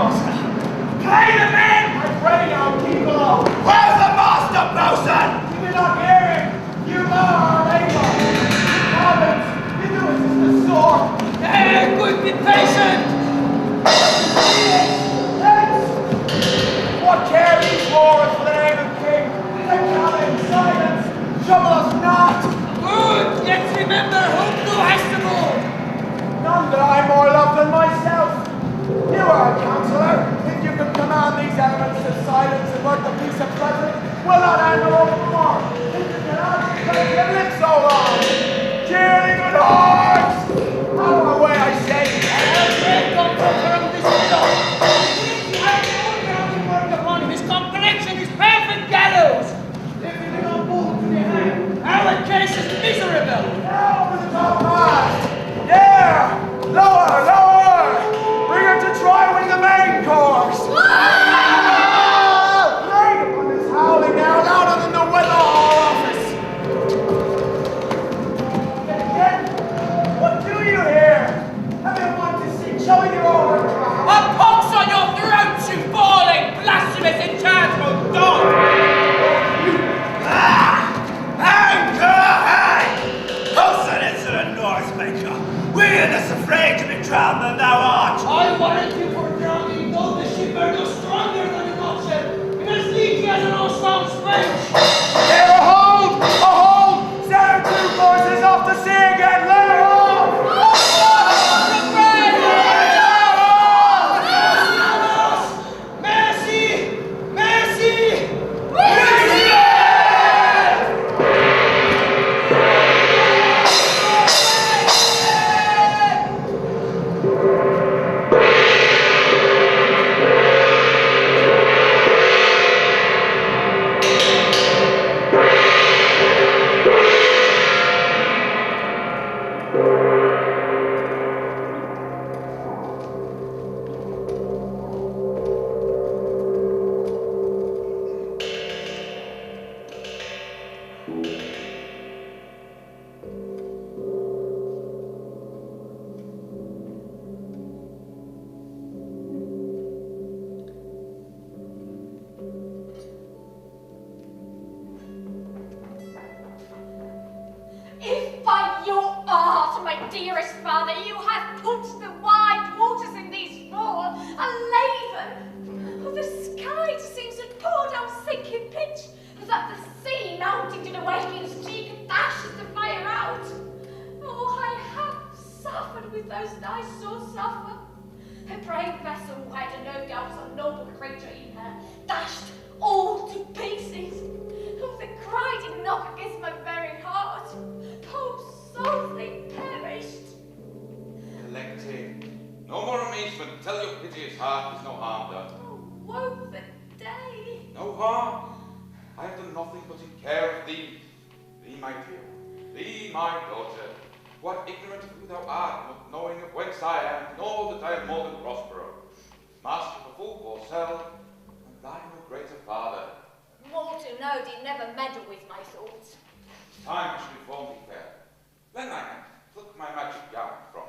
master. Play the men! I pray now, keep below. Where's the master, bosun? You did not hear him. You are able. Caliban, you do it as the sword. Hey, good, be patient. What care these wars for the name of king? Let Caliban silence. Trouble us not. Good, let's remember whom thou hast to rule. None that I more love than myself. You are a counselor. If you can command these elements to silence and work the peace of pleasure, will not handle all more. If you cannot, let your lips so long. Cheerly good hearts! Out of my way, I say. I'll break on from this middle. Upon him, his complexion is perfect gallows. If he be not moved to be hanged, our case is miserable. Now for the top mast! Yeah! Lower, lower! Bring her to try with the main course! Great upon this howling now, louder than the weather hall office! And again, what do you here? Everyone to see, showing your overcrown. A pox on your throat, you falling, blasphemous enchanted dog! Anchor high! Consonants of the North Maker! Weariness afraid to be drowned than thou art! I warrant you for drowning, though the ship are no stronger than an oxen, and as leaky as an old-found sponge. There, a hold! A hold! Set her two courses off to sea again! Let her off! Mercy! Mercy! If by your art, my dearest father, you have put the wide waters in these four, a laven, of the sky seems to pour down sinking pitch, that the sea melting to the waking's cheek dashes the fire out. Oh, I have suffered with those I so suffer. A brave vessel who had no doubt a noble creature in her, dashed all to pieces. Oh, the cry did knock against my very heart. Oh, souls they perished. Elected, no more amazement. Tell your piteous heart there's no harm done. Oh, woe the day. No harm. I have done nothing but in care of thee. Thee, my dear. Thee, my daughter. What ignorant of who thou art, not knowing of whence I am, nor that I am more than Prospero. Master of a full Porcel, and thy no greater father. More to know did never meddle with my thoughts. Time should inform thee fair. Lend thy hand, pluck my magic yarn from.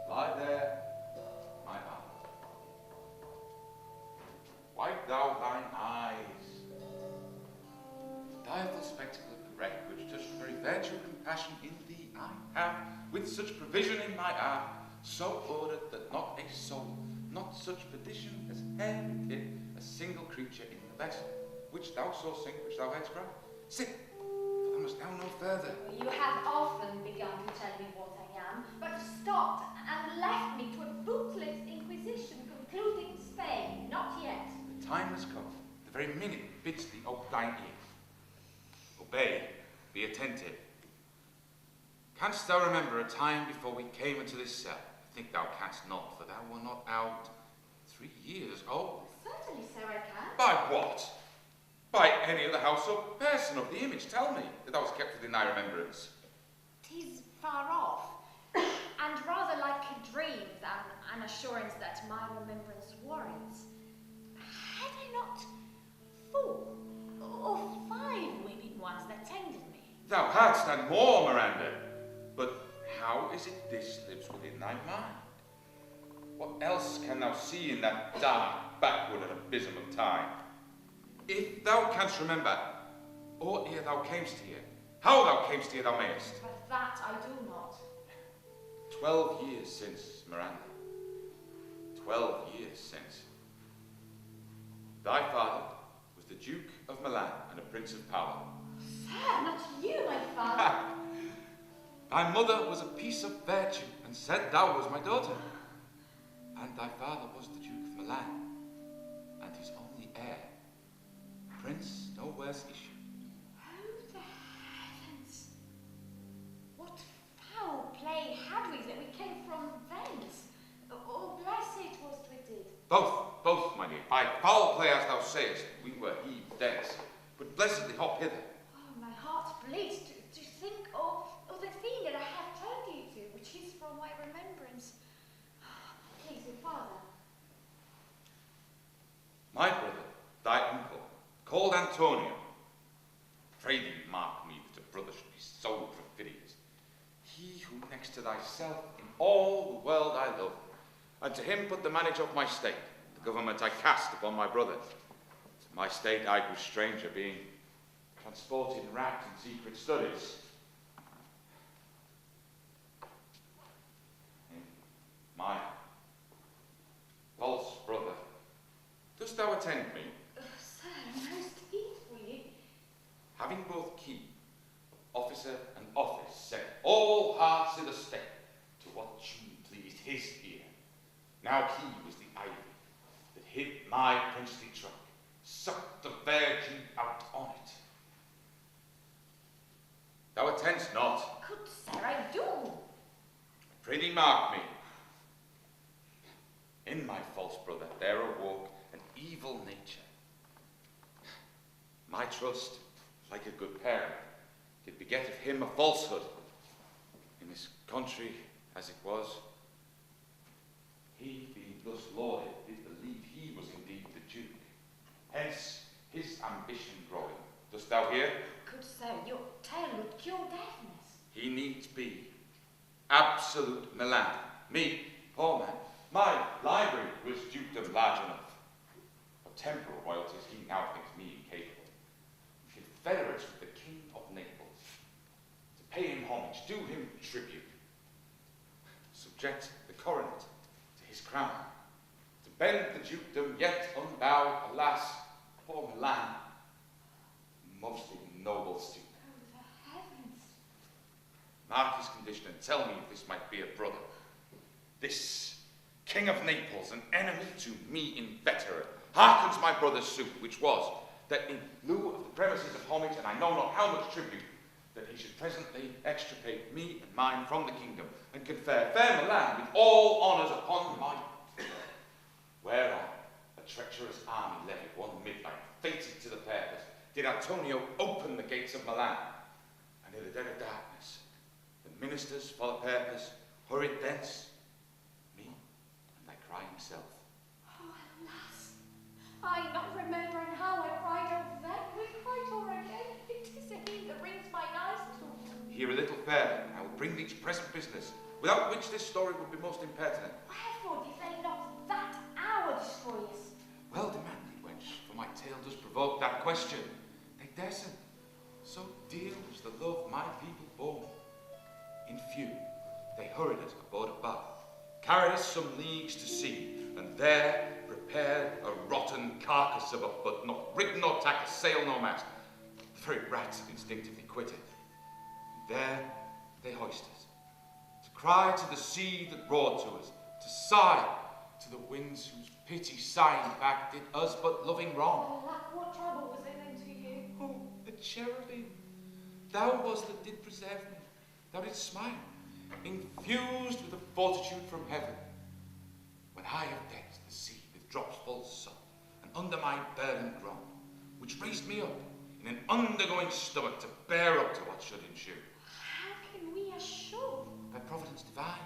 Lie there, my heart. Wipe thou thine eyes. Direful spectacle of the wreck which touched the very virtue of compassion in thee I have, with such provision in my art, so ordered that not a soul, not such perdition as herited a single creature in the vessel, which thou sawest sink, which thou hadst cried. Sit, for thou must now no further. You have often begun to tell me what I am, but stopped and left me to a bootless inquisition concluding in Spain. Not yet. The time has come. The very minute bids thee open thine ears. Obey, be attentive. Canst thou remember a time before we came into this cell? I think thou canst not, for thou wert not out 3 years old. Certainly, sir, I can. By what? By any of the household person of the image. Tell me that thou was kept within thy remembrance. 'Tis far off, and rather like a dream than an assurance that my remembrance warrants. Had I not 4 or 5 weeping ones that tended me? Thou hadst and more, Miranda. But how is it this lives within thy mind? What else can thou see in that dark, backward abysm of time? If thou canst remember, or ere thou camest here, how thou camest here thou mayest. But that I do not. 12 years since, Miranda. 12 years since. Thy father was the Duke of Milan and a prince of power. Sir, not you, my father. Thy mother was a piece of virtue, and said thou was my daughter. And thy father was the Duke of Milan, and his only heir, Prince nowhere's issue. Oh, the heavens! What foul play had we that we came from thence? Or blessed was we did? Both, my dear. By foul play, as thou sayest, we were heaved thence, but blessedly hop hither. Oh, my heart bleeds to think of the thing that I have turned you to, which is from my remembrance. Please, your father. My brother, thy uncle, called Antonio. Pray thee mark me that a brother should be so perfidious. He who next to thyself in all the world I love, and to him put the manage of my state, the government I cast upon my brother. To my state I grew stranger, being transported and wrapped in secret studies. My false brother, dost thou attend me? Sir, most peacefully. Having both key, officer and office, set all hearts in the state to what tune pleased his ear. Now he was the ivy that hid my princely trunk, sucked the virgin out on it. Thou attend'st not. Good sir, I do. Pray thee mark me. In my false brother there awoke an evil nature. My trust, like a good parent, did beget of him a falsehood. In this country as it was, he being thus lauded did believe he was indeed the Duke. Hence his ambition growing. Dost thou hear? Good sir, your tale would cure deafness. He needs be. Absolute Milan. Me, poor man, my library was dukedom large enough. Of temporal royalties he now thinks me incapable. Confederates with the King of Naples. To pay him homage, do him tribute. Subject the coronet to his crown. To bend the dukedom yet unbowed, alas, poor Milan. Most ignoble student. Oh, the heavens. Mark his condition and tell me if this might be a brother. This King of Naples, an enemy to me inveterate, hearkens my brother's suit, which was, that in lieu of the premises of homage, and I know not how much tribute, that he should presently extirpate me and mine from the kingdom, and confer fair Milan with all honours upon my whereon a treacherous army levied one midnight, fated to the purpose, did Antonio open the gates of Milan, and in the dead of darkness, the ministers for the purpose hurried thence, me and thy crying self. Oh, alas! I not remembering how I cried over that, we cried over again. It is a he that rings my eyes to. Hear a little further, and I will bring thee to present business, without which this story would be most impertinent. Wherefore did they not that hour destroy us? Well demanded, wench, for my tale does provoke that question. They daresn't. So dear was the love my people bore me. In few, they hurried us aboard a bark, carried us some leagues to sea, and there prepared a rotten carcass of a but not rig nor tack, a sail nor mast. The very rats instinctively quitted. And there they hoist us, to cry to the sea that roared to us, to sigh to the winds whose pity sighing back did us but loving wrong. Alack, what trouble was in them to you? Oh, the cherubim, thou was that did preserve me, thou didst smile, infused with a fortitude from heaven. When I have decked the sea with drops full salt, and under my burden grown, which raised me up in an undergoing stomach to bear up to what should ensue. How can we assure? By providence divine.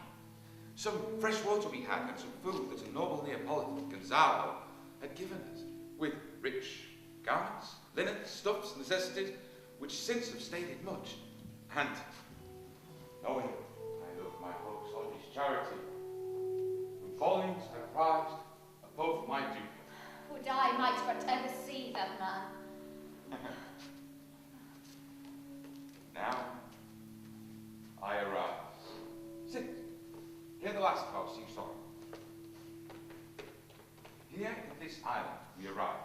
Some fresh water we had, and some food that a noble Neapolitan, Gonzalo, had given us, with rich garments, linen, stuffs, necessities, which since have stated much, And, knowing I love my hopes on his charity, whom volumes I prized above my duty. Would I might but ever see that man. Now, I arise. Sit. Hear the last post you saw. Here in this island we arrive,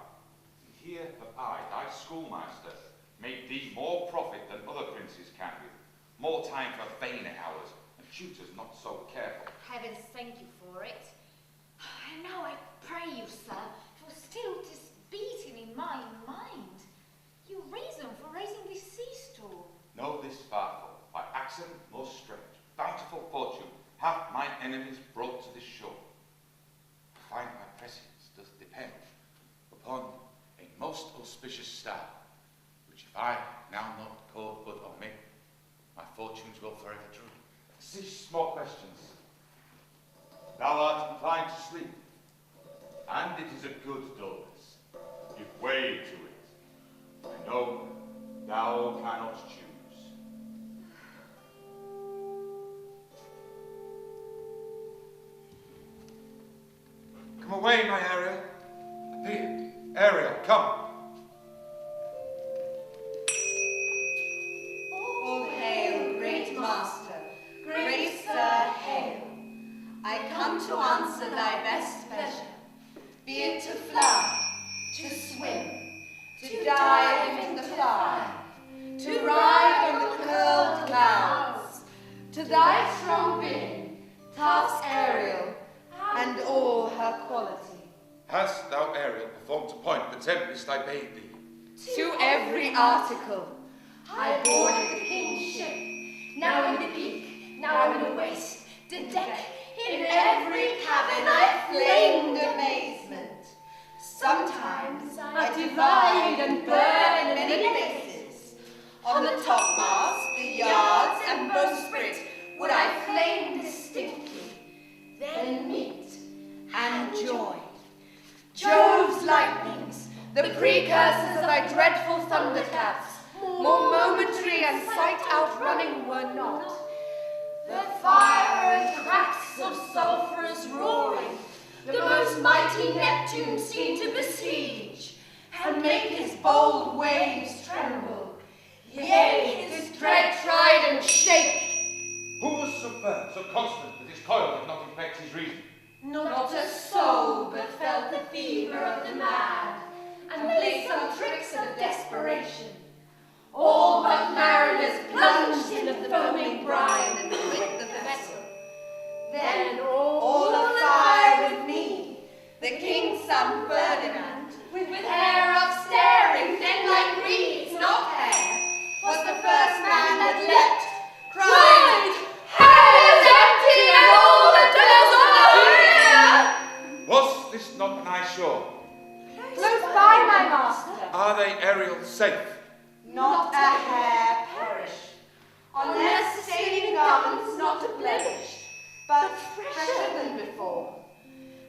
and here have I, thy schoolmaster, made thee more profit than other princes can with, more time for vainer hours, and tutors not so careful. Heavens thank you for it. And now I pray you, sir, for still 'tis beating in my mind. You reason for raising this sea store. Know this, Farfel, by accident most strange, bountiful fortune, hath my enemies brought to this shore. I find my prescience does depend upon a most auspicious star, which if I now not call but omit, my fortunes will forever true. Cease small questions. Thou art inclined to sleep, and it is a good dullness. Give way to it. I know thou cannot choose. Come away, my Ariel. Here, Ariel, come. All hail, great master, great sir, hail. I come to answer thy best pleasure, be it to fly, to swim, to dive in the fire, to ride on the curled clouds, to thy strong being, task Ariel, and all her quality. Hast thou, Ariel, performed to point the tempest I bade thee? To every article, I boarded the king's ship, now in the peak, now in the waist, the deck, in every cabin I flamed amazement. Sometimes I divide and burn in many places. On the topmast, the yards, and bowsprit would I flame distinctly, then meet and join. Jove's lightnings, the precursors of thy dreadful thunderclaps, more momentary and sight outrunning were not. The fire and cracks of sulphurous roaring, the most mighty Neptune seemed to besiege, and make his bold waves tremble. Yea, his dread trident shake. Who was so firm, so constant, that his coil did not infect his reason? Not a soul but felt the fever of the mad, and played some tricks of desperation. All but mariners plunged in the foaming brine and quit the vessel. Then all afire with me, the king's son Ferdinand, with hair upstaring, then like reeds, not hair, was the first man that leapt, cried, "Hell is empty and all the devils are here!" Was this not nigh shore? Close by, my master. Are they, Ariel, safe? Not a hair perish, on their staining garments not a blemish, but fresher than before.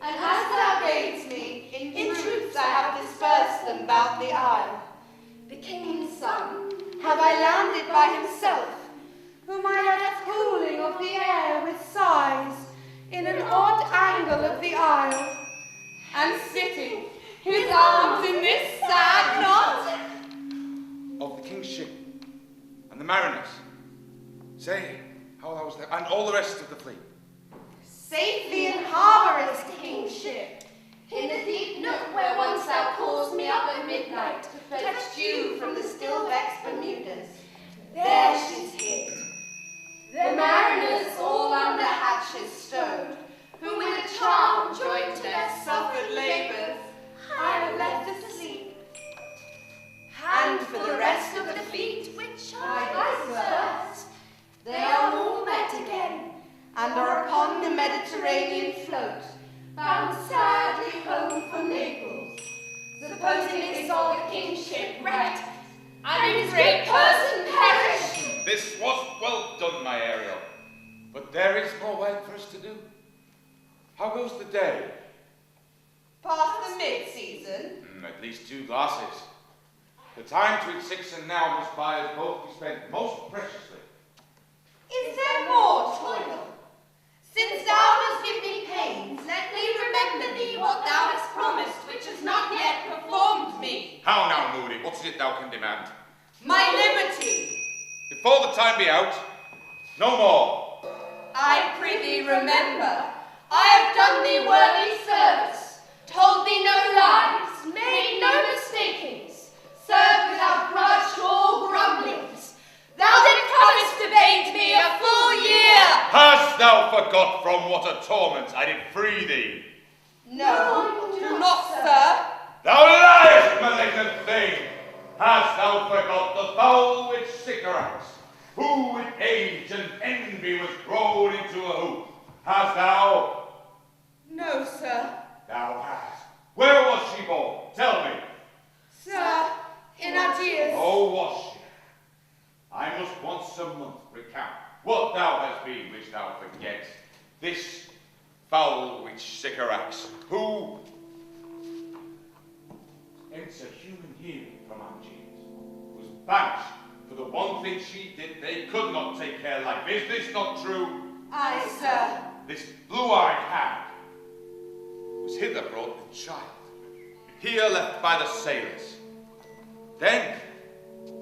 And as thou badest me, in truth I have dispersed them about the isle. The king's son have I landed by himself, whom I left cooling of the air with sighs in an odd angle of the isle, and sitting, his arms in this sad knot. Of the king's ship, and the mariners. Say, how thou was there, and all the rest of the fleet. Safely in harbour is the king's ship, in the deep nook where once thou caused me up at midnight to fetch dew from the still vexed Bermudas. There she's hid. The mariners all under hatches stowed, who with a charm joined to their suffered labours, I have left asleep. And for the rest of the fleet which I dispersed, they are all met again, and are upon the Mediterranean float, bound sadly home from Naples, supposing they saw the king's ship wrecked, and his great person perished. This was well done, my Ariel, but there is more work for us to do. How goes the day? Past the mid-season? At least 2 glasses. The time between 6 and now must by us both be spent most preciously. No more. I prithee remember, I have done thee worthy service, told thee no lies, made no mistakings, served without grudge or grumblings. Thou didst promise to bade me a full year. Hast thou forgot from what a torment I did free thee? No, do not, sir. Thou liest, malignant thing! Hast thou forgot the foul which Sycorax, who with age and envy was grown into a hoop? Hast thou? No, sir. Thou hast. Where was she born? Tell me. Sir, in Algiers. Oh, was she? I must once a month recount what thou hast been which thou forgets. This foul witch Sycorax, who enter human hearing from Algiers, was banished for the one thing she did they could not take care like. Is this not true? Aye, sir. This blue-eyed hag was hither brought with child, here left by the sailors. Then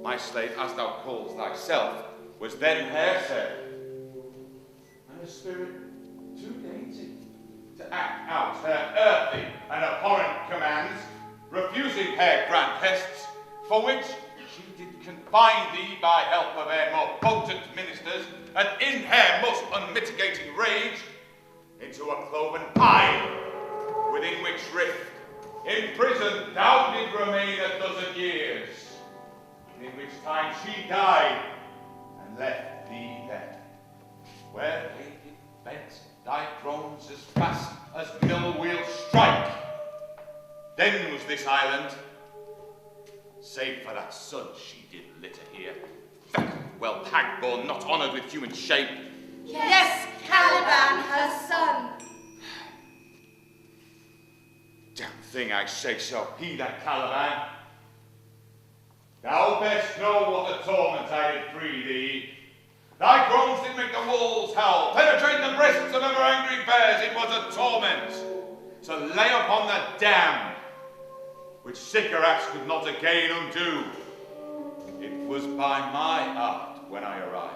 my slave, as thou callest thyself, was then hair-said, and a spirit too dainty to act out her earthly and abhorrent commands, refusing her grand hests, for which she did confine thee by help of her more potent ministers, and in her most unmitigating rage, into a cloven pine, within which rift, in prison thou did remain 12 years, in which time she died, and left thee there, where they did bent thy groans as fast as mill wheels strike. Then was this island, save for that son she did litter here, fecund, well hag-born, not honoured with human shape. Yes, Caliban, her son. Damn thing, I say so. He that Caliban. Thou best know what a torment I did free thee. Thy groans did make the wolves howl, penetrating the breasts of ever-angry bears. It was a torment to lay upon the damned, which Sycorax could not again undo. It was by my art when I arrived,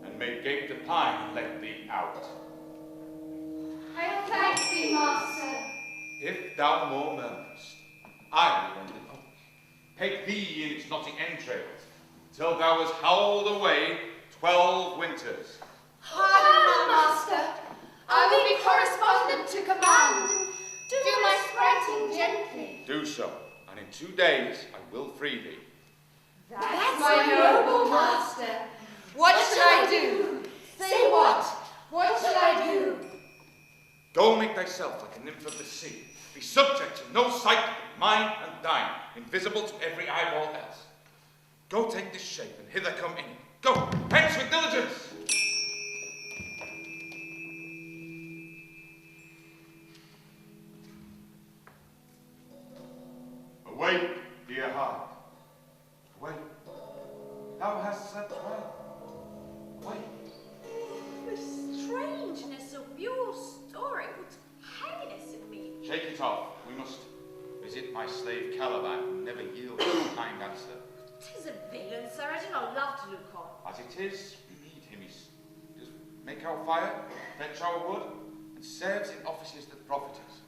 and made gape the pine and let thee out. I thank thee, master. If thou more murmurest, I will render public, peg thee in its knotty entrails, till thou hast howled away 12 winters. Pardon, master. I will be correspondent to command, and do my spriting gently. Do so, and in 2 days I will free thee. That's my noble master. What shall I do? Say what? What shall I do? Go make thyself like a nymph of the sea. Be subject to no sight but mine and thine, invisible to every eyeball else. Go take this shape and hither come in. Go, hence with diligence. Awake, dear heart. Awake. Thou hast slept well. Awake. The strangeness of your story puts heaviness in me. Shake it off. We must visit my slave Caliban, who never yields a kind answer. 'Tis a villain, sir, I do not love to look on. As it is, we need him. He does make our fire, fetch our wood, and serves in offices that profit us.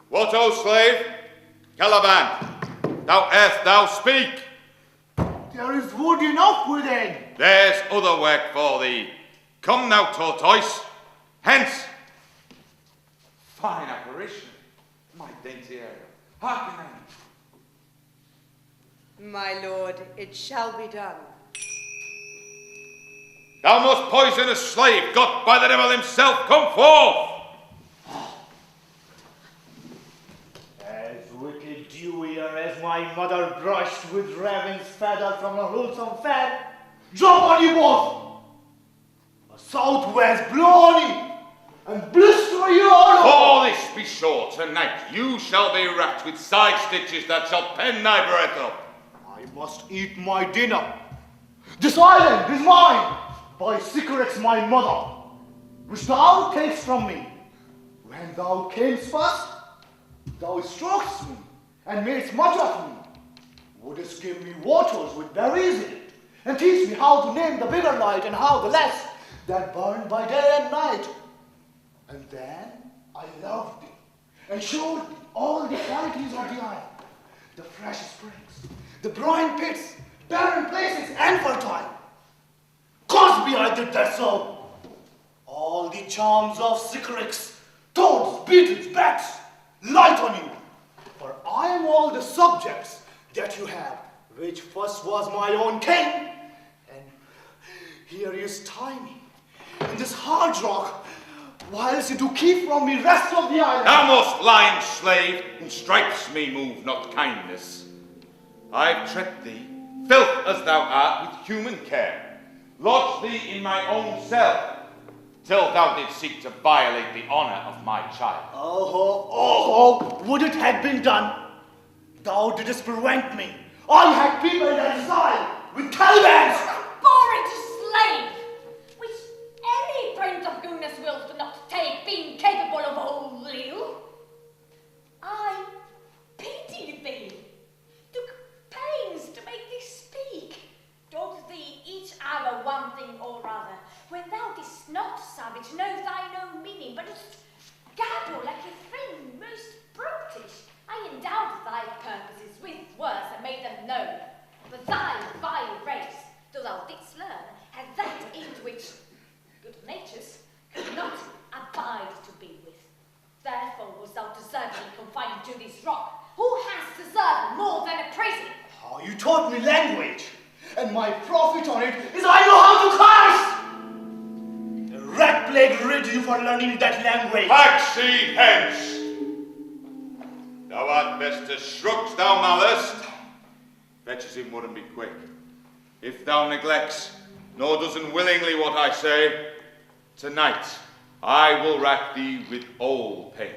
What, O slave? Caliban, thou speak. There is wood enough within. There's other work for thee. Come now, tortoise. Hence. Fine apparition, my dainty Ariel. Hearken then. My lord, it shall be done. Thou must poison a slave got by the devil himself. Come forth. As wicked dewier as my mother brushed with raven's feather from a wholesome fat, drop on you both! A southwest blow on you, and blister you all For this be sure, tonight you shall be wrapped with side stitches that shall pen thy breath up. I must eat my dinner. This island is mine, by Sycorax my mother, which thou takest from me. When thou camest first, thou strokest me, and madest much of me. wouldst give me waters with berries in it, and teach me how to name the bigger light and how the less that burned by day and night. And then I loved thee, and showed thee all the qualities of the isle, the fresh springs, the brine pits, barren places, and fertile. Cosby, I did that so. All the charms of sycorax, toads, beetles, bats, light on you. For I am all the subjects that you have, which first was my own king. And here you tie me in this hard rock, whilst you do keep from me rest of the island. Thou most lying slave, who stripes me move not kindness. I've treated thee, filth as thou art, with human care, lodged thee in my own cell, till thou didst seek to violate the honor of my child. Oh, would it had been done. Thou didst prevent me. I had people that desire with Calibans. Boring slave, which any prince of goodness will not take, being capable of all ill. I pity thee, took pains to make thee speak, taught thee each hour one thing or other. When thou didst not, savage, know thy no meaning, but didst gabble like a thing most brutish, I endowed thy purposes with words and made them known. But thy vile race, though thou didst learn, had that in which good natures could not abide to be with. Therefore was thou deservedly confined to this rock. Who has deserved more than a prison? How you taught me language, and my profit on it is I know how to curse. The rat plague rid you for learning that language. Backseat hence! Thou art best as shrugs thou mallest. Fetches him wouldn't be quick. If thou neglects, nor doesn't willingly what I say, tonight I will rack thee with old pains.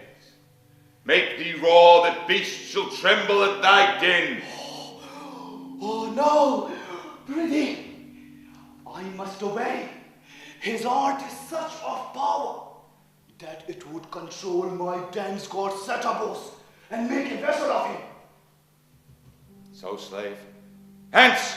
Make thee roar that beasts shall tremble at thy din. Oh no, prithee, I must obey. His art is such of power that it would control my dense god Setebos and make a vessel of him. So, slave, hence!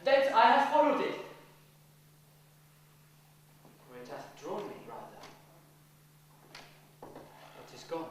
Thence I have followed it. For it hath drawn me, rather. But is gone.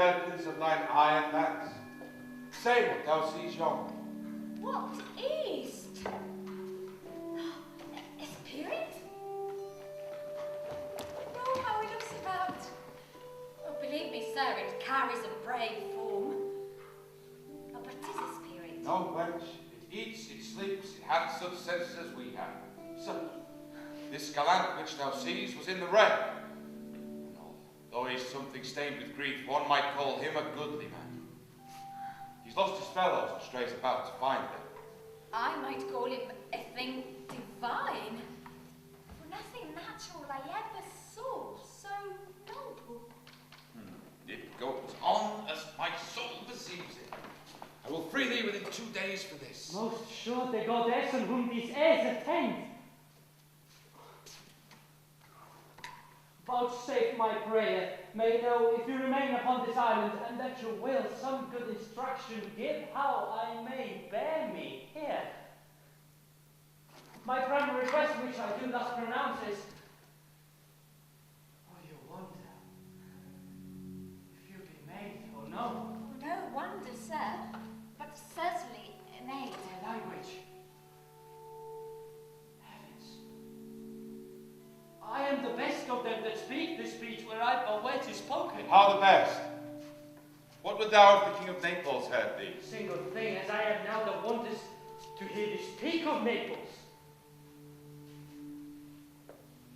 curtains of thine eye advance. Say what thou seest yonder. What is't? A spirit? Oh, how it looks about. Oh, believe me, sir, it carries a brave form. Oh, but 'tis a spirit. No, wench. It eats, it sleeps, it hath such senses as we have. Such. This gallant which thou seest was in the wreck. Though he's something stained with grief, one might call him a goodly man. He's lost his fellows and strays about to find them. I might call him a thing divine. For nothing natural I ever saw so noble. It goes on as my soul perceives it. I will free thee within 2 days for this. Most sure the goddess on whom these airs attend. Vouchsafe my prayer, may know if you remain upon this island, and that your will some good instruction give how I may bear me here. My primary request, which I do thus pronounce, is, you wonder if you be made or no? No wonder, sir, but certainly made. My language. I am the best of them that speak this speech whereat a word is spoken. How the best? What would thou have the King of Naples heard thee? Single thing, as I have now the wonders to hear thee speak of Naples.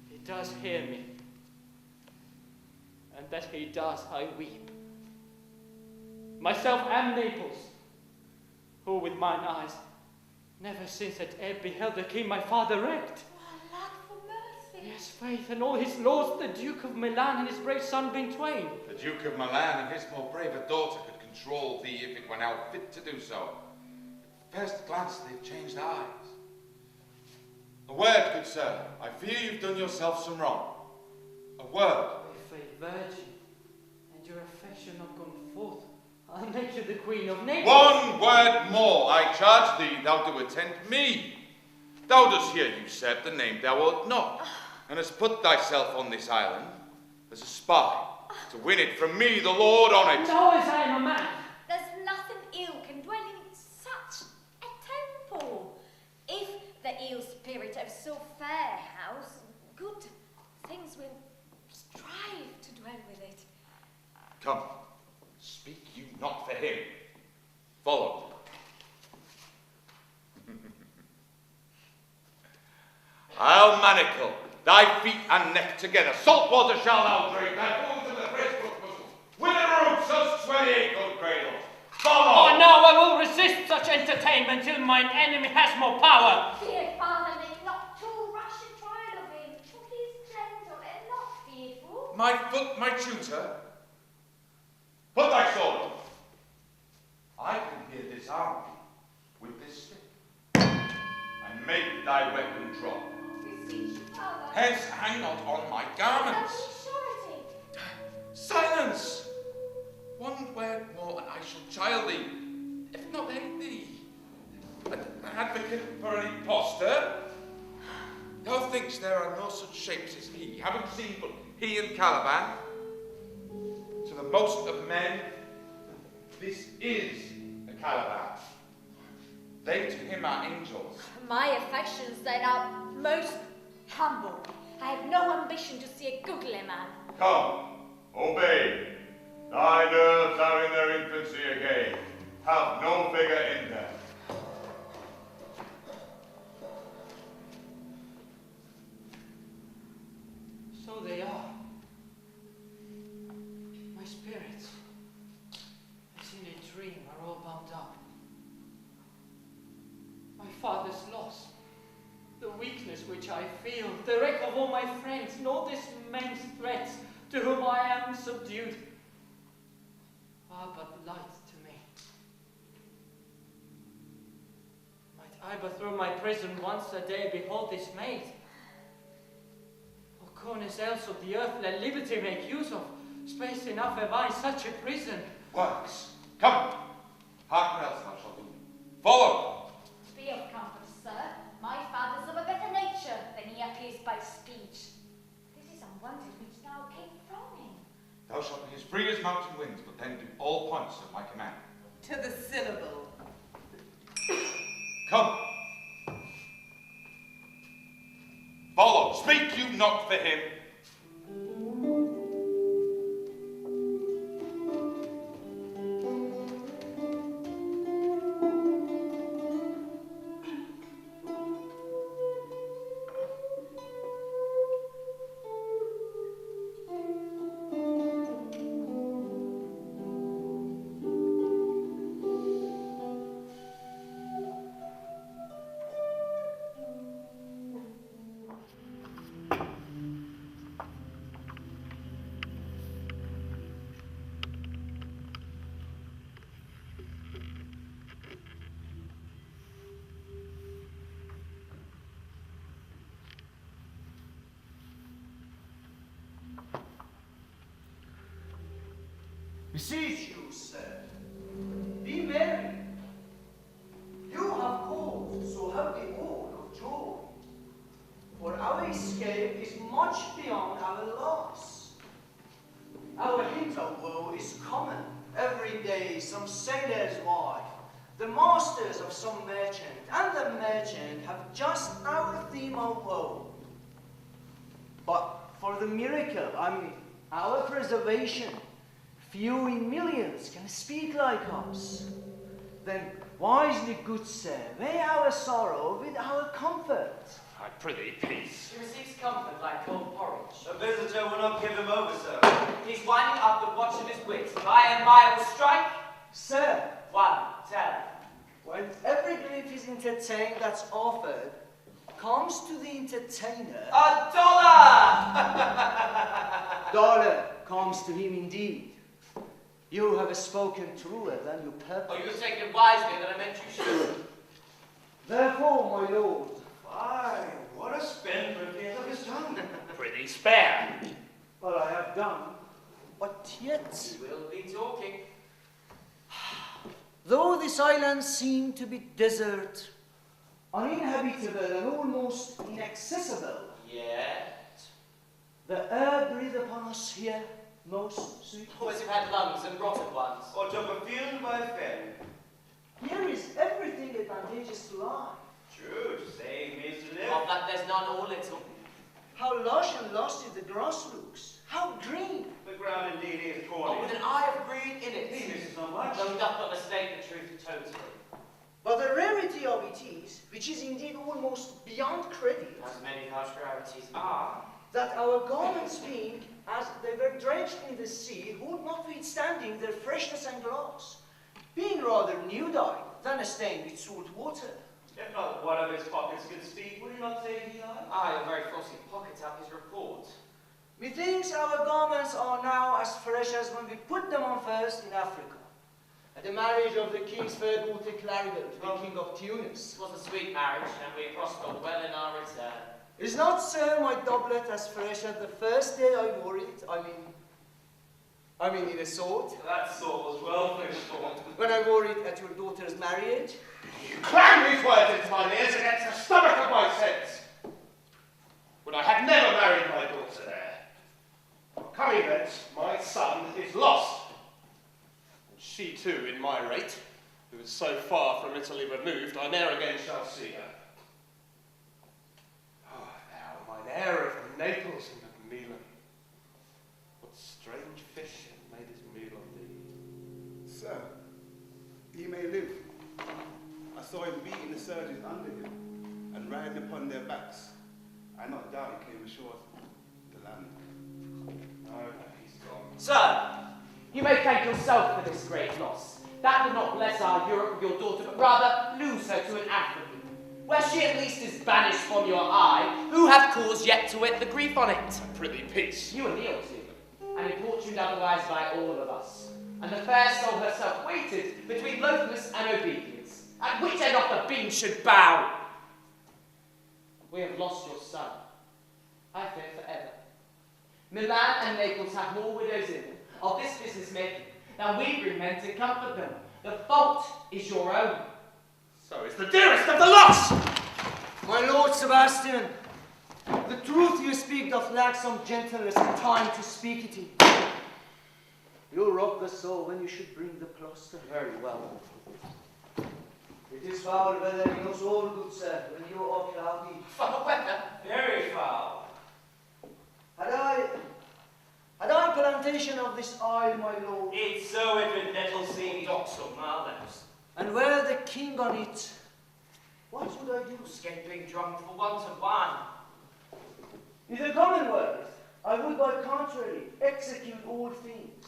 He does hear me, and that he does, I weep. Myself am Naples, who with mine eyes never since had e'er beheld the king my father wrecked. Yes, faith, and all his lords, the Duke of Milan and his brave son been twain. The Duke of Milan and his more braver daughter could control thee if it were now fit to do so. At first glance they've changed eyes. A word, good sir. I fear you've done yourself some wrong. A word. If a virgin and your affection not gone forth, I'll make you the Queen of Naples. One word more, I charge thee, thou do attend me. Thou dost hear usurp the name thou ought not, and hast put thyself on this island as a spy, to win it from me, the Lord on it. No, as I am a man. There's nothing ill can dwell in such of so fair house, good things will strive to dwell with it. Come, speak you not for him. Follow. I'll manacle thy feet and neck together. Salt water shall thou drink, thy bones of the breast muzzle. Wither roots of 28 good cradles. Follow! Oh, now I will resist such entertainment till mine enemy has more power. Dear father, make not too rash a trial of him, for he is gentle and not fearful. My foot, my tutor. Put thy sword. I can here disarm thee with this stick, and make thy weapon drop. Beseech you, father. Hence hang not on my garments. Surety. Silence! One word more and I shall child thee, if not hate thee. An advocate for an impostor? Thou thinkst there are no such shapes as he, having seen but he and Caliban. To the most of men, this is a Caliban. They to him are angels. My affections then are most humble. I have no ambition to see a goodly man. Come, obey. Thy nerves are in their infancy again. Have no vigor in them. So they are. My spirits, as in a dream, are all bound up. My father's loss, the weakness which I feel, the wreck of all my friends, and all this men's threats to whom I am subdued, are but light to me. Might I but through my prison once a day behold this maid, or corners else of the earth let liberty make use of, space enough have I such a prison. Works. Come. Hearken else thou shalt do. Follow. Be of comfort, sir. My father's of a better nature than he appears by speech. This is unwonted which thou came from him. Thou shalt be as free as mountain winds, but then do all points of my command. To the syllable. Come. Follow. Speak you not for him. Beseech you, sir, be merry. You have cause, so have we all of joy. For our escape is much beyond our loss. Our hint of woe is common. Every day some sailor's wife, the masters of some merchant, and the merchant have just our theme of woe. But for the miracle, our preservation, few in millions can speak like us. Then wisely, good sir, weigh our sorrow with our comfort. I prithee, peace. He receives comfort like cold porridge. A visitor will not give him over, sir. He's winding up the watch of his wits. By and by will strike. Sir, One, tell. when every grief is entertained that's offered, comes to the entertainer, $1! dollar comes to him indeed. You have spoken truer than you Oh, purpose. you have taken it wisely than I meant you should. Therefore, my lord, Why, what a spendthrift he is of his tongue. Prithee, spare. what I have done, but yet, We'll be talking. though this island seem to be desert, uninhabitable and almost inaccessible, Yet. the air breathed upon us here most sweet. Always have had lungs and rotted ones. Or to perfumed by fen. Here is everything advantageous to life. True, to say means to live. Of that there's none or little. How lush and lusty the grass looks. How green. The ground indeed is But corny. with an eye of green in it. He misses not much. Though he doth not mistake the truth totally. But the rarity of it is, which is indeed almost beyond credit, As many harsh rarities are. that our garments being, as they were drenched in the sea, hold notwithstanding their freshness and gloss, being rather new-dyed than stained with salt water. If not one of his pockets could speak, would he not say he lied? I am very forcing pocket up his report. Methinks our garments are now as fresh as when we put them on first in Africa, at the marriage of the king's fair daughter Caliban to the king of Tunis. It was a sweet marriage, and we prospered well in our return. Is not, sir, my doublet as fresh as the first day I wore it? I mean in a sword. That sword was well fished for. When I wore it at your daughter's marriage. You cram these words into my ears against the stomach of my sense. When I had never married my daughter there. Coming thence, my son is lost. And she too, in my rate, who is so far from Italy removed, I ne'er again shall see her. Oh, thou, mine heir of Naples and of Milan, what strange fish hath made his meal on thee? Sir, he may live. I saw him beating the surgeons under him and riding upon their backs. I not doubt he came ashore the land. No, he's gone. Sir, you may thank yourself for this great loss. That would not bless our Europe with your daughter, but rather lose her to an African, where she at least is banished from your eye, who have cause yet to wit the grief on it. Prithee, peace. You and Neil too, and importuned otherwise by all of us. And the fair soul herself waited between loathness and obedience, at which end of the beam should bow. We have lost your son, I fear forever. Milan and Naples have more widows in them of this business making than we bring men to comfort them. The fault is your own. So is the dearest of the lost! My lord Sebastian, the truth you speak doth lack some gentleness and time to speak it in. You rob the soul when you should bring the plaster. Very well. It is foul weather in us all, good sir, when you are cloudy. Foul weather. Very foul. Had I plantation of this isle, my lord, It's so it with nettle seem docks of Marlows. and were the king on it, what would I do? Escaping drunk for want of wine. In the Commonwealth, I would by contrary execute all things.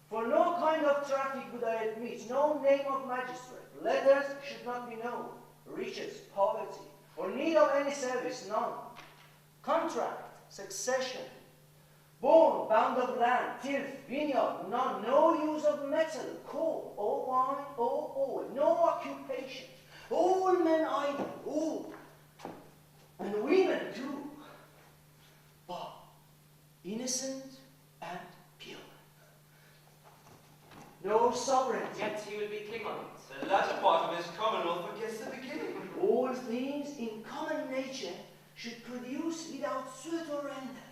For no kind of traffic would I admit, no name of magistrate, letters should not be known, riches, poverty, or need of any service, none. Contract, succession, born, bound of land, tilth, vineyard, none, no use of metal, coal, or wine, or oil, no occupation, all men idle, all, and women too, but innocent and pure. No sovereignty. Yet he would be king on it. The latter part of his commonwealth forgets the beginning. All things in common nature should produce without suit or render.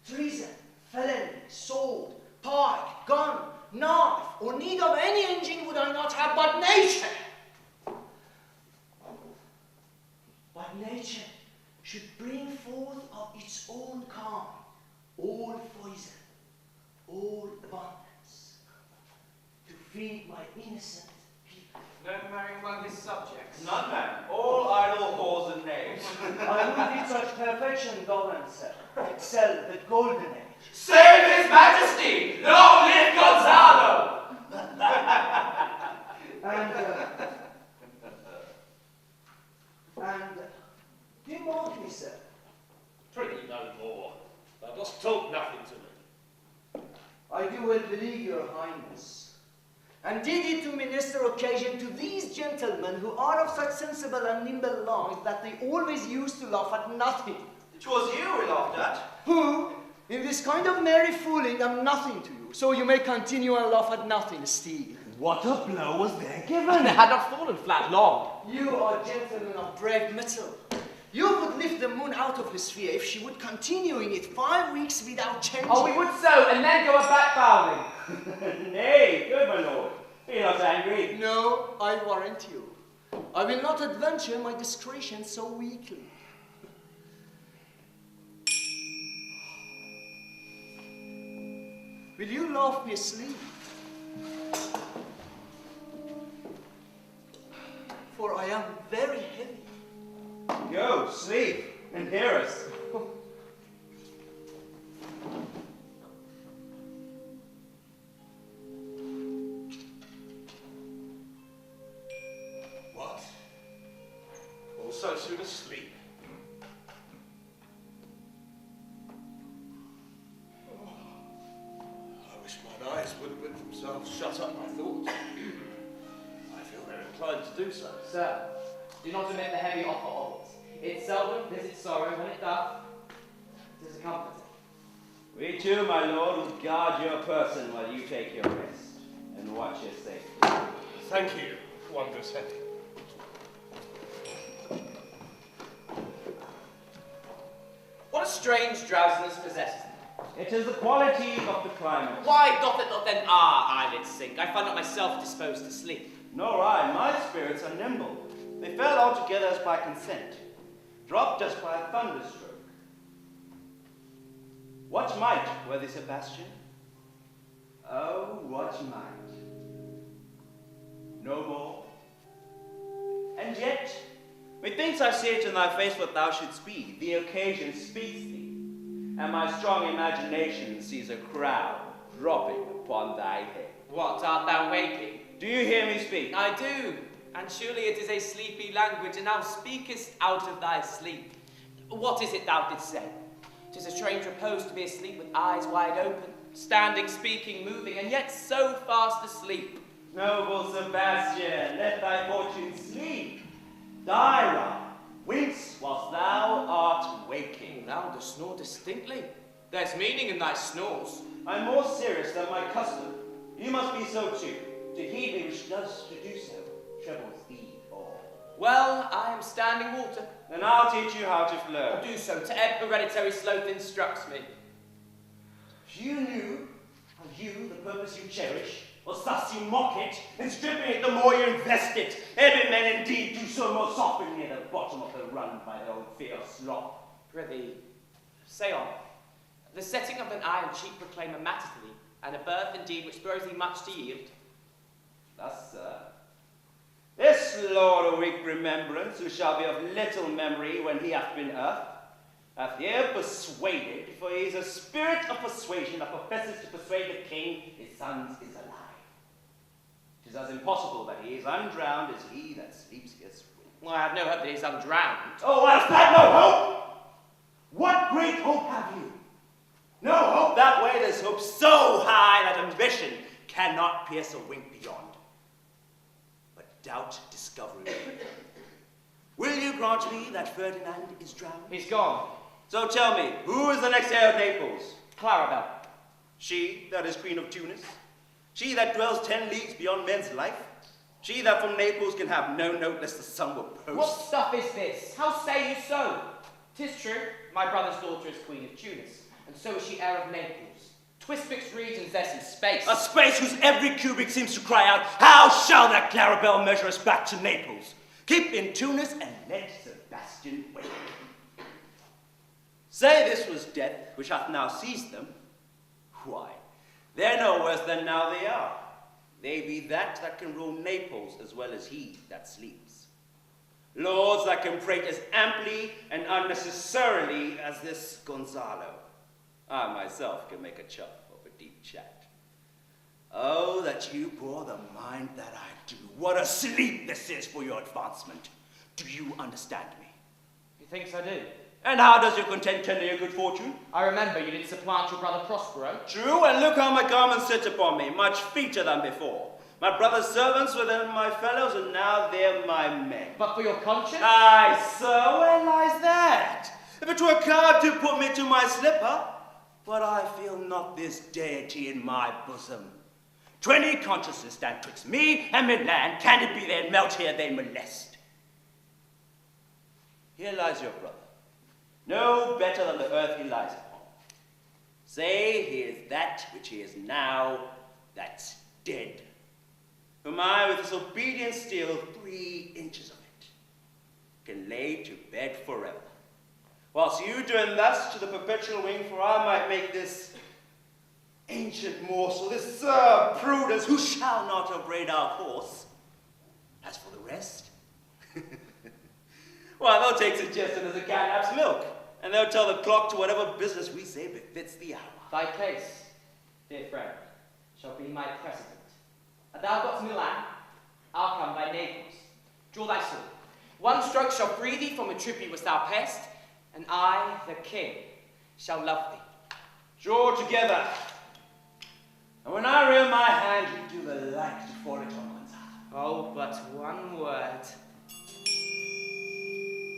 Treason, felony, sword, pike, gun, knife, or need of any engine would I not have but nature. But nature should bring forth of its own kind all poison, all abundance, to feed my innocent people. No marrying among his subjects. None, man. All idle whores and knaves. I would with such perfection govern, sir, excel the golden age. Save his majesty! Long live Gonzalo! And do you want me, sir? Prithee no more. Thou dost talk nothing to me. I do well believe your highness. And did it to minister occasion to these gentlemen who are of such sensible and nimble lungs that they always used to laugh at nothing. It was you we laughed at. Who, in this kind of merry fooling, am nothing to you, so you may continue and laugh at nothing still. What a blow was there given! And had not fallen flat long. You are gentlemen of brave metal. You would lift the moon out of her sphere if she would continue in it 5 weeks without changing. Oh, we would so, and then go a back-bowling. Nay, good my lord. Be not angry. No, I warrant you. I will not adventure my discretion so weakly. Will you loft me asleep? For I am very heavy. Go, sleep, and hear us. What? All so soon asleep? I wish mine eyes would with themselves shut up my thoughts. I feel they're inclined to do so. Sir, do not omit the heavy offer of it. It seldom visits sorrow. When it doth, it is a comfort. We too, my lord, will guard your person while you take your rest and watch your safety. Thank you, wondrous heavy. What a strange drowsiness possesses me. It is the quality of the climate. Why doth it not then our eyelids sink? I find not myself disposed to sleep. Nor I. My spirits are nimble. They fell altogether as by consent, dropped as by a thunderstroke. What might, worthy Sebastian? Oh, what might? No more. And yet, methinks I see it in thy face what thou shouldst be. The occasion speaks thee, and my strong imagination sees a crown dropping upon thy head. What, art thou waking? Do you hear me speak? I do, and surely it is a sleepy language, and thou speakest out of thy sleep. What is it thou didst say? 'Tis a strange repose to be asleep with eyes wide open, standing, speaking, moving, and yet so fast asleep. Noble Sebastian, let thy fortune sleep. Thy whence whilst thou art waking? Thou dost snore distinctly. There's meaning in thy snores. I'm more serious than my custom. You must be so too. To heed me which does to do so troubles thee all. Well, I am standing water. Then I'll teach you how to flow. Do so. To ebb hereditary sloth instructs me. If you knew how you, the purpose you cherish, was thus you mock it, and stripping it the more you invest it. Ebbing men indeed do so most often near the bottom of the run by their own fear of sloth. Prithee, say on. The setting of an eye and cheek proclaim a matter to thee, and a birth indeed which throws thee much to yield. Thus, sir, this lord of weak remembrance, who shall be of little memory when he hath been earthed, hath here persuaded, for he is a spirit of persuasion that professes to persuade the king his sons is alive. 'Tis as impossible that he is undrowned as he that sleeps here swim. Well, I have no hope that he is undrowned. Oh, hast thou no hope? What great hope have you? No hope that way, there's hope so high that ambition cannot pierce a wink beyond. But doubt discovery. Will you grant me that Ferdinand is drowned? He's gone. So tell me, who is the next heir of Naples? Clarabel. She that is queen of Tunis? She that dwells 10 leagues beyond men's life? She that from Naples can have no note lest the sun will post? What stuff is this? How say you so? 'Tis true, my brother's daughter is queen of Tunis, and so is she heir of Naples. Twixt regions there's some space. A space whose every cubic seems to cry out, how shall that Clarabel measure us back to Naples? Keep in Tunis and let Sebastian wait. Say this was death which hath now seized them. Why, they're no worse than now they are. They be that can rule Naples as well as he that sleeps. Lords that can prate as amply and unnecessarily as this Gonzalo. I myself can make a chuff of a deep chat. Oh, that you bore the mind that I do. What a sleep this is for your advancement. Do you understand me? Methinks I do. And how does your content tender your good fortune? I remember you did supplant your brother Prospero. True, and look how my garments sit upon me, much feater than before. My brother's servants were then my fellows, and now they're my men. But for your conscience? Aye, sir, where lies that? If it were God to put me to my slipper, but I feel not this deity in my bosom. 20 consciences stand twixt me and Milan. Can it be they melt here, they molest? Here lies your brother, no better than the earth he lies upon. Say he is that which he is now, that's dead. Whom I, with this obedient steel, 3 inches of it, can lay to bed forever. Whilst you doing thus to the perpetual wing, for I might make this ancient morsel, this Prudence, Who shall not upbraid our course? As for the rest, why, they'll take suggestion as a catnap's milk, and they'll tell the clock to whatever business we say befits the hour. Thy case, dear friend, shall be my precedent. And thou got to Milan, I'll come by Naples. Draw thy sword. One stroke shall free thee from a tribute thou pest, and I, the king, shall love thee. Draw together. And when I reel my hand, you do the like to fall it on one's heart. Oh, but one word.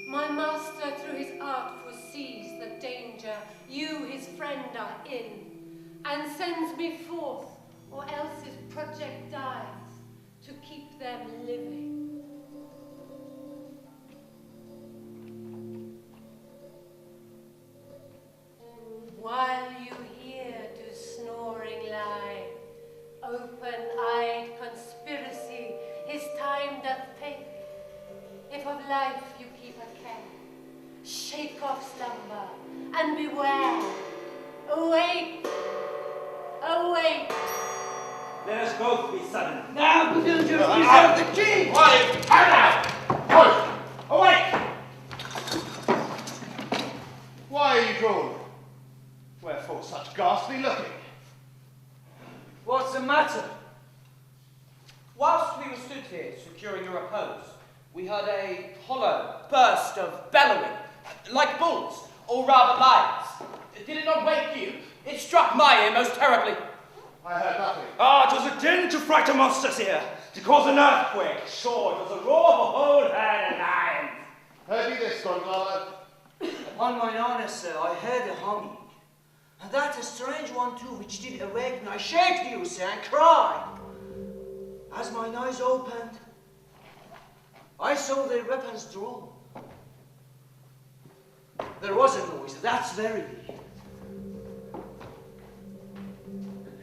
My master through his art foresees the danger you, his friend, are in, and sends me forth, or else his project dies, to keep them living. While you here do snoring lie, open-eyed conspiracy his time doth take. If of life you keep a care, shake off slumber, and beware. Awake, awake. Let us both be sudden. Now will you preserve the king! Quiet! Out! Awake! Why are you drawn? Wherefore such ghastly looking? What's the matter? Whilst we were stood here securing your repose, we heard a hollow burst of bellowing, like bulls, or rather lions. Did it not wake you? It struck my ear most terribly. I heard nothing. Ah, 'twas a din to fright the monsters here, to cause an earthquake. Sure, 'twas a roar of a whole herd of lions. Heard you this, Gonzalo? Upon mine honor, sir, I heard a humming. And that a strange one too, which did awake me. I shaked you, sir, and cried. As mine eyes opened, I saw their weapons drawn. There was a noise, that's verily.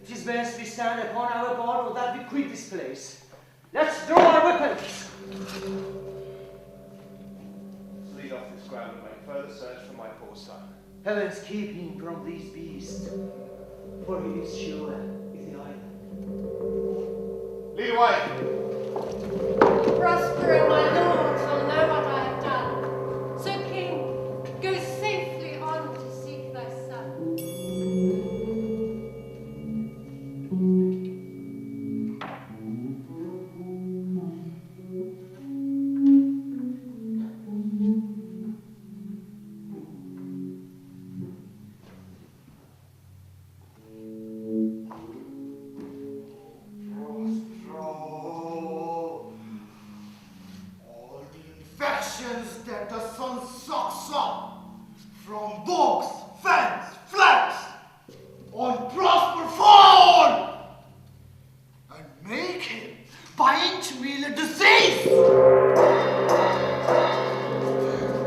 'Tis best we stand upon our guard, or that we quit this place. Let's draw our weapons. Lead off this ground and make further search for my poor son. Heavens keep him from these beasts, for he is sure is the island. Lead away! Prospero, my lord, shall know what I have done. So, king, go safely on to seek thy son. That the sun sucks up from books, fans, flags on Prosper fall and make him by inchmeal a disease.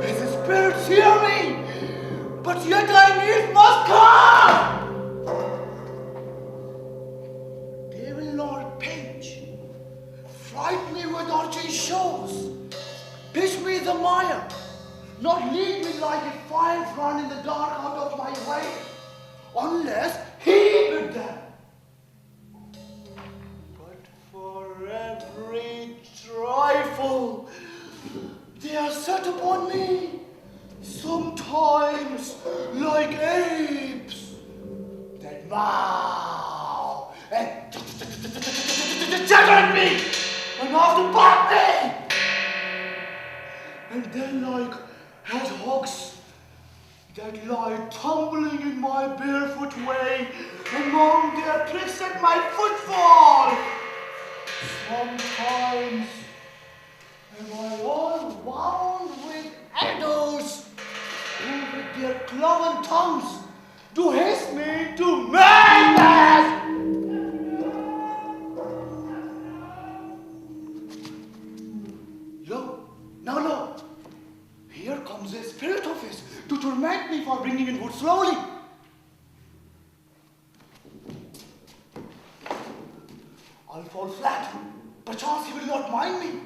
His spirits hear me, but yet thy need must come. Devil Lord Page, fright me with arching shows. Pitch me the mire, not lead me like a fire run in the dark out of my way, unless he bid them. But for every trifle they are set upon me, sometimes like apes that mow and jabber at me and after bark me. And then like hedgehogs that lie tumbling in my barefoot way among their pricks at my footfall. Sometimes am I all wound with echoes who with their cloven tongues do haste me to madness. Lo, here comes a spirit of his to torment me for bringing in wood slowly. I'll fall flat, perchance he will not mind me.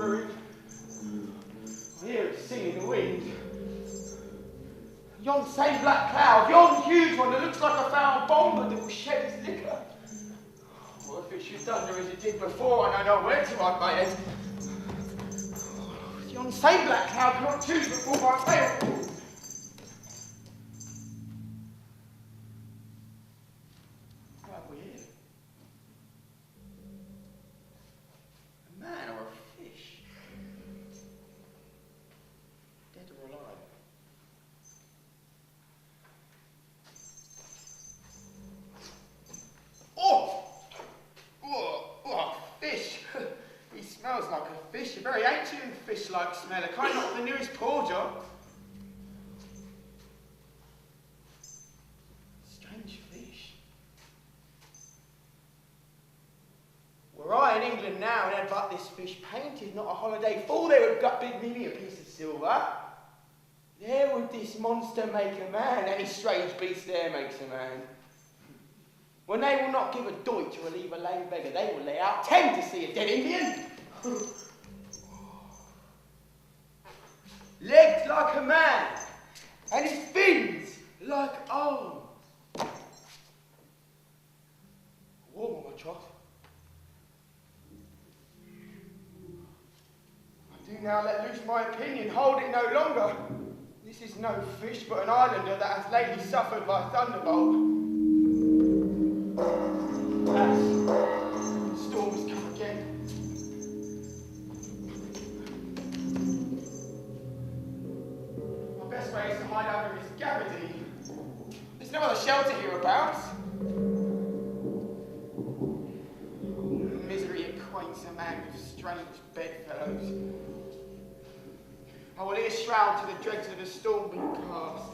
quivering. I hear it sing in the wind. Yon same black cloud, yon huge one that looks like a foul bomber that will shed its liquor. Well, if it should thunder as it did before, I know not where to hide my head. Yon same black cloud cannot choose before my tail. What we here? A man or a fish? Dead or alive? Oh, fish. He smells like a fish, a very ancient fish-like smell, a kind of the nearest porter. Strange fish. Were I in England now and had but this fish painted, not a holiday full, there would gut bid me a piece of silver. There would this monster make a man, any strange beast there makes a man. When they will not give a doit to relieve a lame beggar, they will lay out 10 to see a dead Indian. Legs like a man, and his fins like arms. Warm on my trot. I do now let loose my opinion, hold it no longer. This is no fish, but an islander that has lately suffered by thunderbolt. Alas, the storm has come again. My best way is to hide under his gabardine. There's no other shelter hereabouts. Misery acquaints a man with strange bedfellows. I will here shroud to the dregs of the storm be cast.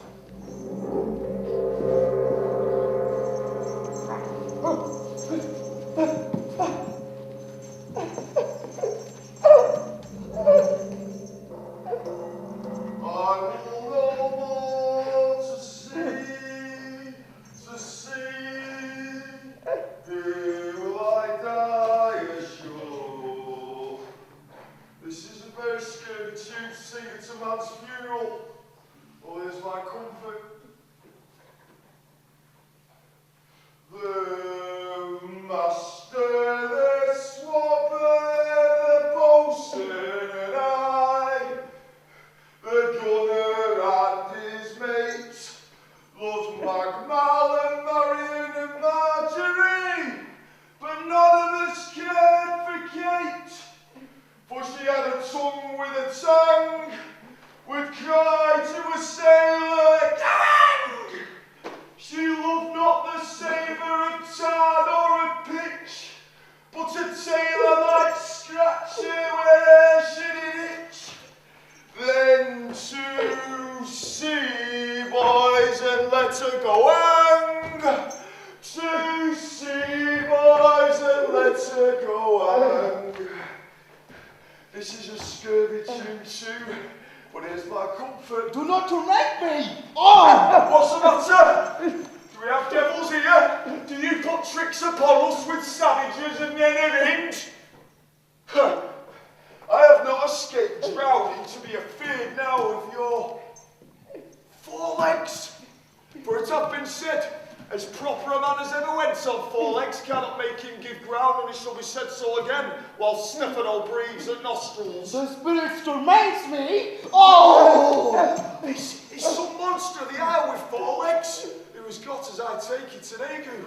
While Stephano breathes at nostrils. The spirit torments me! Oh! It's some monster, the owl with 4 legs, who has got, as I take it, an egu.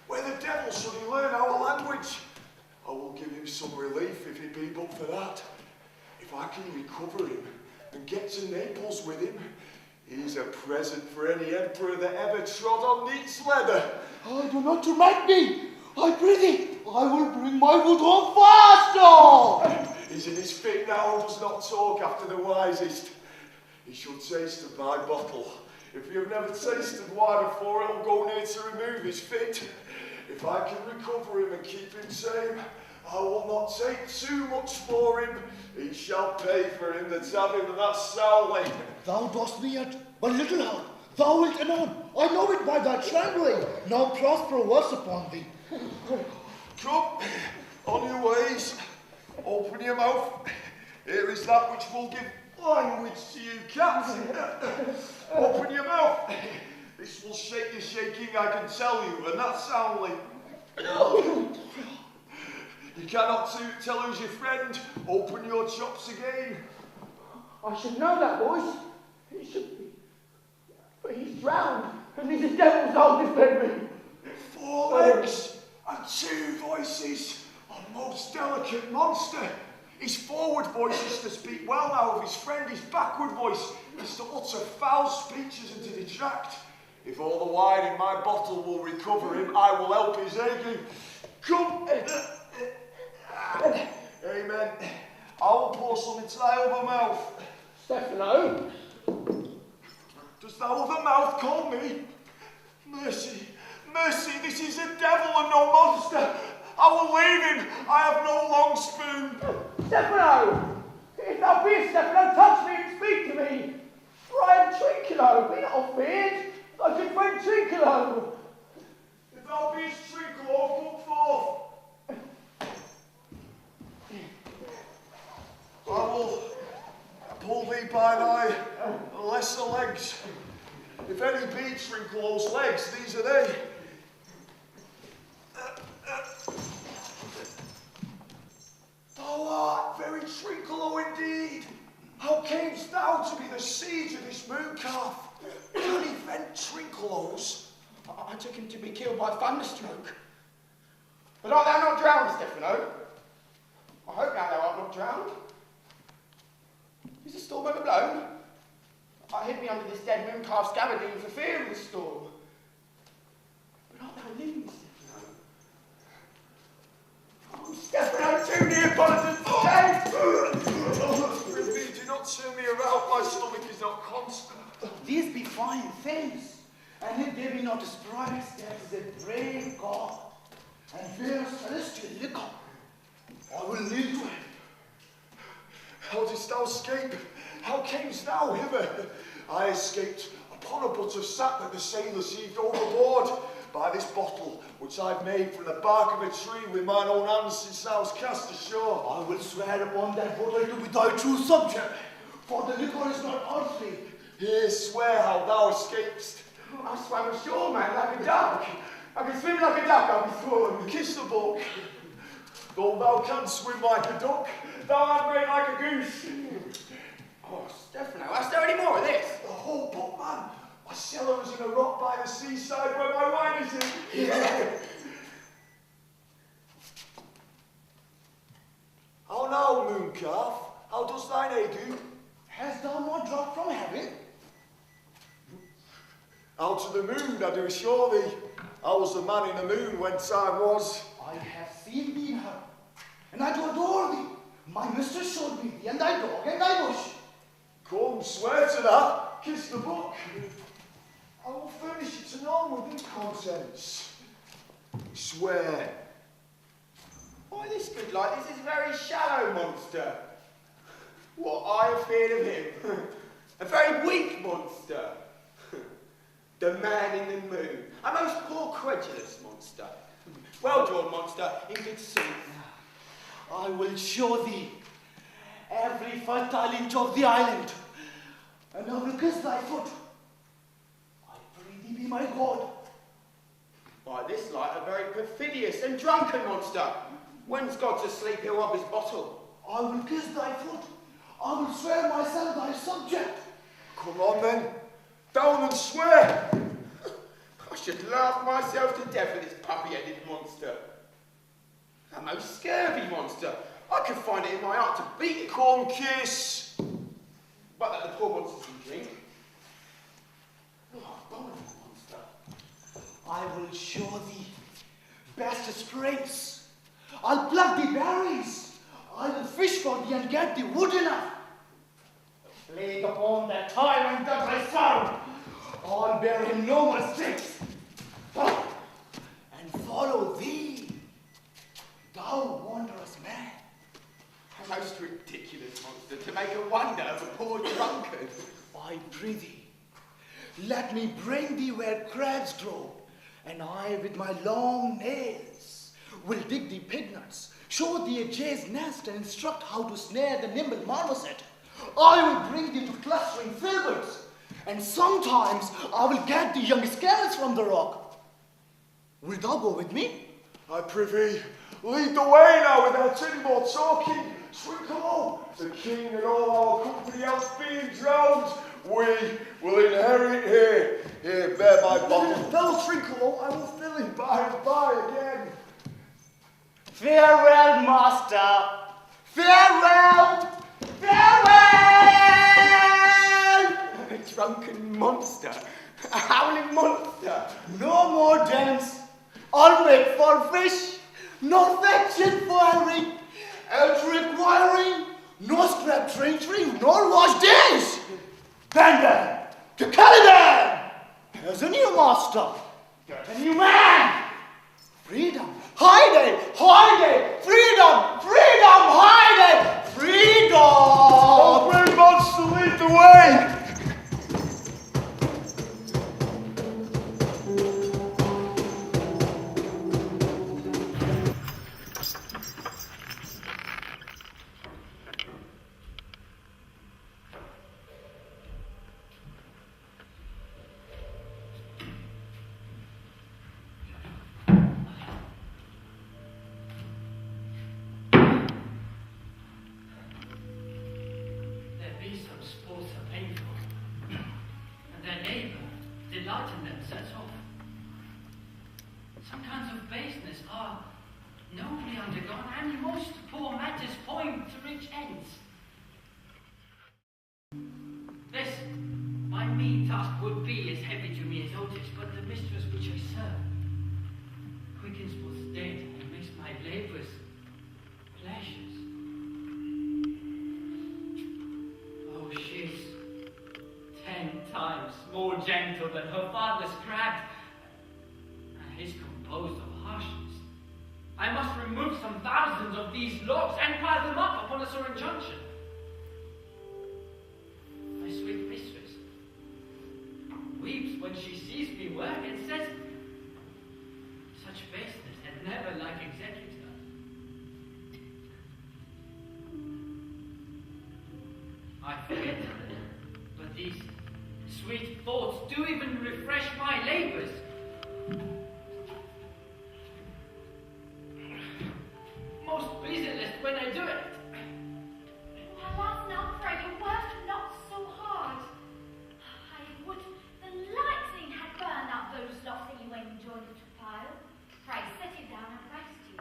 Where the devil should he learn our language? I will give him some relief if it be but for that. If I can recover him and get to Naples with him, he's a present for any emperor that ever trod on neat's leather. Oh, do not torment me! I prithee, I will bring my wood on faster! He's in his fit now and does not talk after the wisest. He should taste of my bottle. If you have never tasted wine before, it'll go near to remove his fit. If I can recover him and keep him tame, I will not take too much for him. He shall pay for him that's having that sourly. Thou dost me yet but little help. Thou wilt anon. I know it by thy trembling. Now Prospero was upon thee. Come, on your ways. Open your mouth. Here is that which will give language to you, cat. Open your mouth. This will shake your shaking, I can tell you, and that's soundly. You cannot tell who's your friend. Open your chops again. I should know that voice. It should be. But he's drowned, and he's a devil's oldest me. 4 legs and 2 voices. A most delicate monster. His forward voice is to speak well now of his friend. His backward voice is to utter foul speeches and to detract. If all the wine in my bottle will recover him, I will help his aching. Come. Amen. I will pour some into thy other mouth. Stephano. Dost thou other mouth call me? Mercy, mercy, this is a devil and no monster. I will leave him. I have no long spoon. Stephano! If thou beest, Stephano, touch me and speak to me. For I am Trinculo. Be not afeard. Thy good friend Trinculo. If thou beest Trinculo, come forth. I will pull thee by thy lesser legs. If any be Trinculo's legs, these are they. Thou art very Trinculo indeed. How camest thou to be the siege of this moon calf? Can he vent Trinculos? I took him to be killed by thunderstroke. But art thou not drowned, Stephano? I hope now thou art not drowned. Is the storm overblown? I hid me under this dead moon calf's gabardine for fear of the storm. But art thou living, Stephano? Oh, Stephano, too near Politan Prithee, do not turn me around, my stomach is not constant. These be fine things, and if they be not as bright, there is a brave God, and fair celestial liquor. I will lead to him. How didst thou escape? How camest thou hither? I escaped upon a butt of sap that the sailors heaved overboard by this bottle, which I've made from the bark of a tree with mine own hands since I was cast ashore. I will swear upon that bottle to be thy true subject, for the liquor is not earthly. Here, swear how thou escapest. I swam ashore, man, like a duck. I can swim like a duck, I'll be sworn. Kiss the book. Though thou canst swim like a duck, thou art great like a goose. Oh, Stephano, hast thou any more of this? The whole book, man. My cellar is in a rock by the seaside where my wine is in. Yeah. How now, moon calf? How does thine aid do? Hast thou not dropped from heaven? Out of the moon, I do assure thee. I was the man in the moon whence I was. I have seen thee in her, and I do adore thee. My mistress showed me thee, and thy dog, and thy bush. Come, swear to that. Kiss the book. I will furnish it to none within consents. Swear. Why, this good light, this is a very shallow monster. What I have feared of him. A very weak monster. The man in the moon. A most poor credulous monster. Well-drawn monster, in good sooth. I will show thee every fertile inch of the island, and I will kiss thy foot. I pray thee be my God. Why, this light a very perfidious and drunken monster. When's God's asleep, he'll rob his bottle. I will kiss thy foot. I will swear myself thy subject. Come on then. Down and swear. I should laugh myself to death at this puppy-headed monster. A most scurvy monster. I could find it in my heart to beat it. Come kiss. But that the poor monster can drink. Oh, abominable monster. I will show thee best springs. I'll pluck thee berries. I will fish for thee and get thee wood enough. The plague upon that tyrant that I serve. I'll bear him no more sticks. And follow thee, thou wondrous man. A most ridiculous monster to make a wonder of a poor drunkard. I prithee, let me bring thee where crabs grow, and I with my long nails will dig the pignuts, show the jay's nest, and instruct how to snare the nimble marmoset. I will bring thee to clustering filberts, and sometimes I will get the young scallops from the rock. Wilt thou go with me? I prithee, lead the way now without any more talking. Swinkle, the king and all our company else being drowned, we will inherit here. Here, bear my bottle. Fellow Trinkle, I will fill it By and by again. Farewell, master. Farewell. Farewell! A drunken monster. A howling monster. No more dance. I'll make for fish. No fetching for Henry. Else requiring no scrap treachery nor wash dish. Then, to Caliban! There's a new master. Get a new man. Freedom. Hide it. Hide it. Freedom. Freedom. Hide it. Freedom. Oh, brave monster, lead the way. Gentle than her father's craft, and he's composed of harshness. I must remove some thousands of these logs and pile them up upon a soaring junction. My sweet mistress weeps when she sees me work and says, such baseness had never like executor. I forget, but these sweet thoughts do even refresh my labors. Most busiest when I do it. Alas, now pray you work not so hard. I would the lightning had burned out those logs that you enjoyed to pile. Pray set it down and rest you,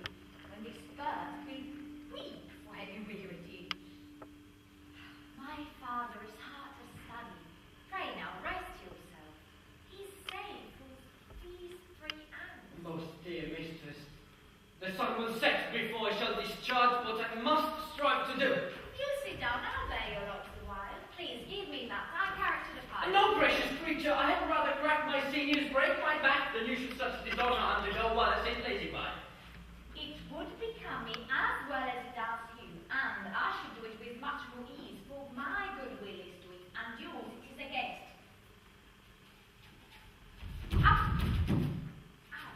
when this bird will weep for heavy wearity. My father is hard to study. Pray now, rest yourself. He's safe with these 3 hours. Most dear mistress, the sun will set before I shall discharge what I must strive to do. You sit down, I'll bear your lot a while. Please give me that. I carry to the pile. No, precious creature, I had rather crack my sinews, break my back, than you should such dishonor undergo while I sit lazy by. It would become me as well as it does you, and I should do it with much more ease, for my goodwill is to it, and yours it is against. Up! Ow!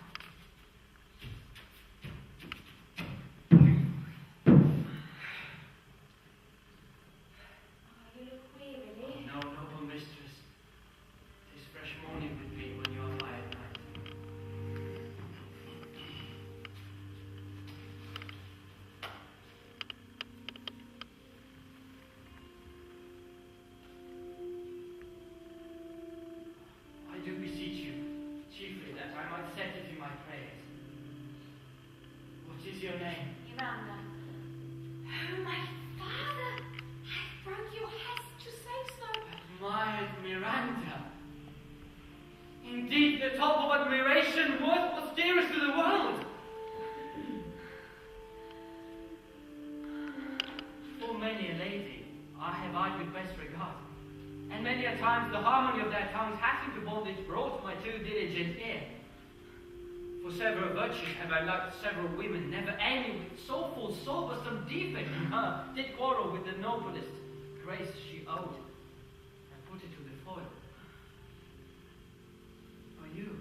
Oh, you look weary. No, noble mistress, 'tis fresh morning with me when you are by at night. I do beseech you, chiefly that I might set it in my prayers. What is your name? Miranda. Oh, my father! I broke your hest to say so. Admired Miranda. Indeed, the top of admiration, worth what's dearest to the world. For many a lady, I have eyed with best regard, and many a times the harmony of their tongues hath into bondage brought my too diligent ear. For several virtues have I liked several women, never any with so full soul, but some defect in her did quarrel with the noblest grace she owed, and put it to the foil. Are you?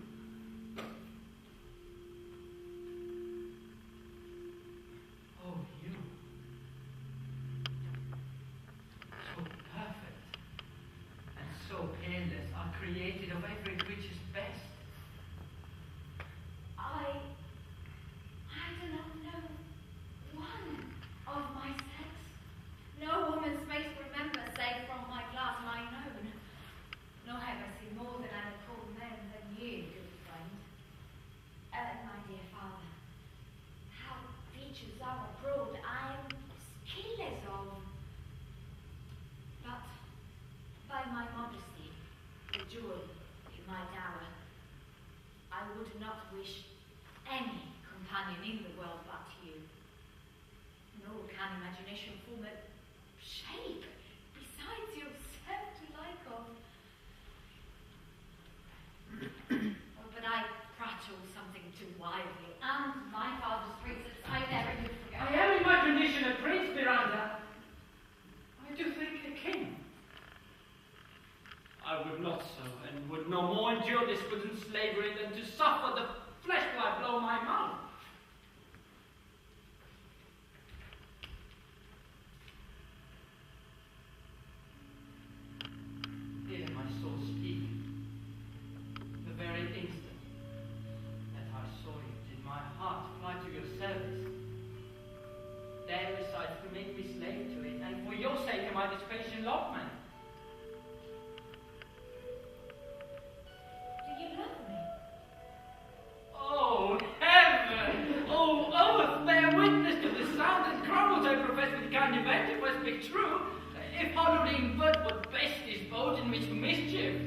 so peerless, are created of every creature's best. I do not know one of my sex. No woman's face remember, save from my class mine own. Nor have I seen more than I call men than you, good friend. My dear father, how features are abroad, I am skilless of. But by my modesty, the jewel in my dower, I would not wish any companion in the world but you. Nor can imagination form a shape besides yourself to like of. But I prattle something too wildly, and my father's precepts I never do forget. I am in my condition a prince, Miranda. I do think a king. I would not so, and would no more endure this wooden slavery than to suffer the flesh fly blow my mouth. Hear my soul speak. The very instant that I saw you, did my heart fly to your service. There besides to make me slave to it, and for your sake am I this patient lordman. Do you love me? Oh, heaven! Oh, earth, bear witness to the sound and crumbles I profess with kind event, if I speak true. If hollowly invert what best is boding me to mischief.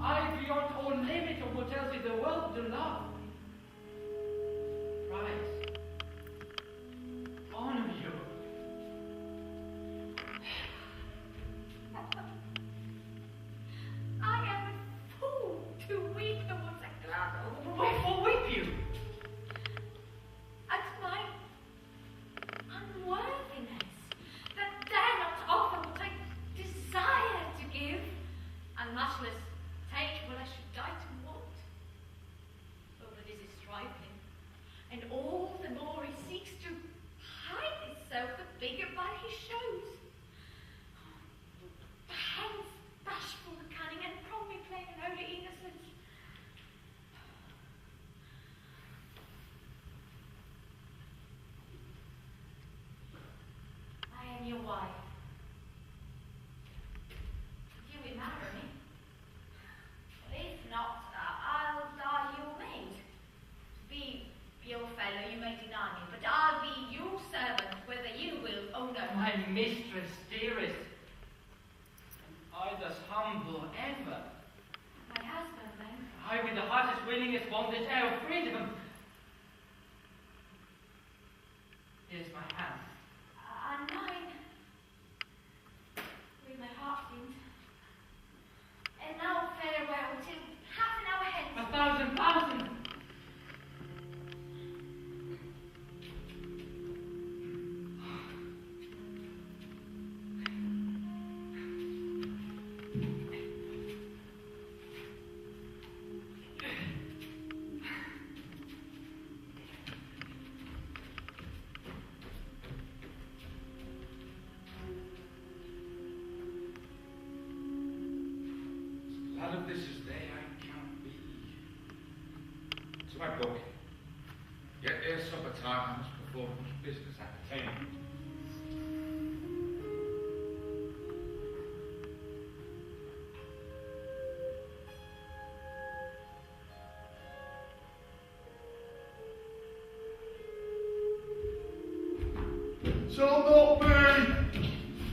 I beyond all limit of what else is the world to love. Rise. Honor you. I am a fool to weep towards a glad. Wherefore weep you? At my unworthiness, that dare not offer what I desire to give, and much less take what I should die to want. Oh, but this is trifling, and all the more he seeks to hide himself, the bigger by his shows. Hence, bashful cunning, and probably plain and holy innocence. I am your wife. You will marry me. If not, I'll die your maid. Be your fellow, you may deny me, but I'll be your servant, whether you will or no. My mistress, dearest, and I thus humble ever. My husband, then. I with the heart's willingest want this air of freedom. Here's my hand. And mine, with my heart in. And now farewell till half an hour hence. 1,000,000. None of this is there I can't be. So I'm going. Yet ere supper time I must perform much business at the table. Shall not be.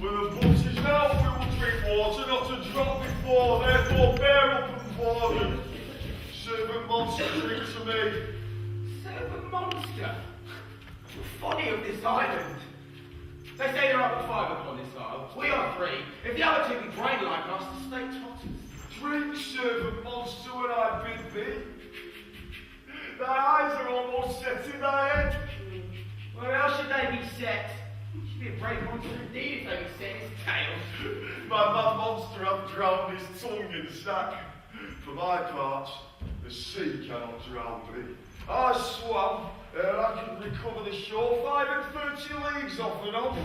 When the books is out, we will drink water, not a drop before. Therefore, bear up and pardon. Servant monster, drink to me. Servant monster? Folly of this island. They say there are but 5 upon this isle. We are 3. If the other 2 be brain like us, the state totters. Drink, servant monster, when I bid thee. Thy eyes are almost set in thy head. Well, how should they be set? It should be a brave monster indeed if they be set his tail. My mad monster hath drowned his tongue in sack. For my part, the sea cannot drown me. I swam ere I could recover the shore 35 leagues off and on.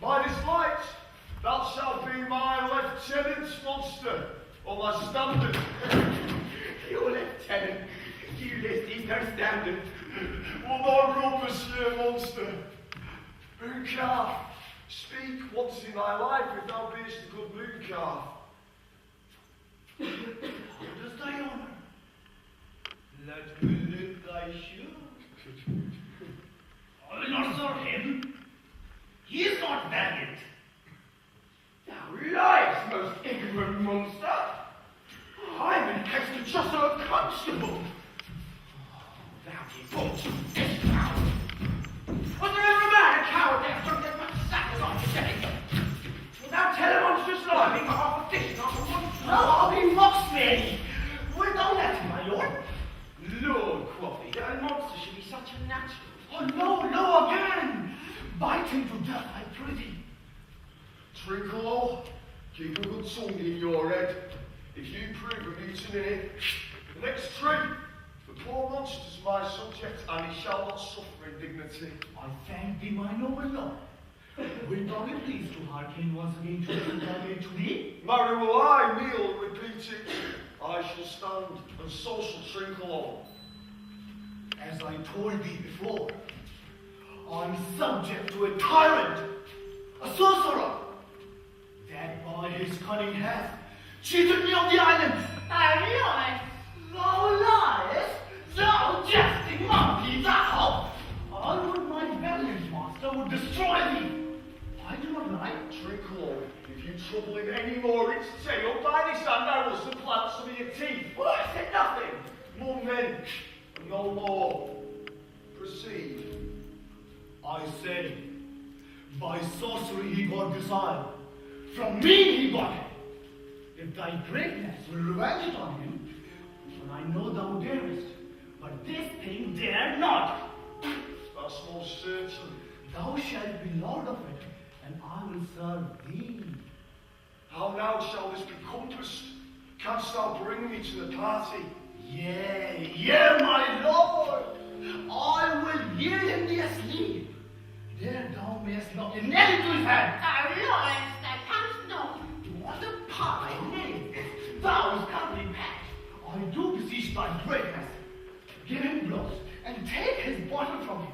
Mine is light, that shall be my left lieutenant's monster, or my standard. Your lieutenant, you list is no standard. Well, my rub, monsieur monster. Moon calf, speak once in thy life if thou beest a good moon calf. What does thy honour? Let me lick thy shoe. I will not serve him. He is not valiant. Thou liest, most ignorant monster. I am in case to just a constable. Thou default, this coward. Was there ever a man a coward that took as much sack as I today? Will thou tell a monstrous lie, being half a fish, not a monster? No, I'll be mocks me. Well, don't let him, my lord. Lord, quoth he, that a monster should be such a natural. Oh, no, no, again. Bite him to death, I prithee. Trinkle, keep a good tongue in your head. If you prove a mutiny, the next tree, the poor monster's my subject, and he shall not suffer indignity. I thank thee, my noble lord. Wilt thou be pleased to hearken once again to the to thee? Marry will I kneel, repeat it. I shall stand, and so shall Trinkle on. As I told thee before, I'm subject to a tyrant, a sorcerer, that by his cunning hath cheated me of the island. Thou liest, thou jesting monkey, thou! I would my valiant master would destroy thee. I do not lie. Trinkle, if you trouble him any more, it's tail. By this hand I will supplant some of your teeth. Well, I said nothing. None then, and no more. Proceed. I said, by sorcery he got this isle. From me he got it. If thy greatness will revenge it on him, and I know thou darest, but this thing dare not. That's most certain. Thou shalt be lord of it, and I will serve thee. How now shall this be compassed? Canst thou bring me to the party? Yea, my lord. I will yield him thee asleep. There thou mayest knock a nail into his hand. Thou liest, thou canst not. What a pie, nay, thou is company packed. I do beseech thy greatness. Give him blows, and take his bottle from him.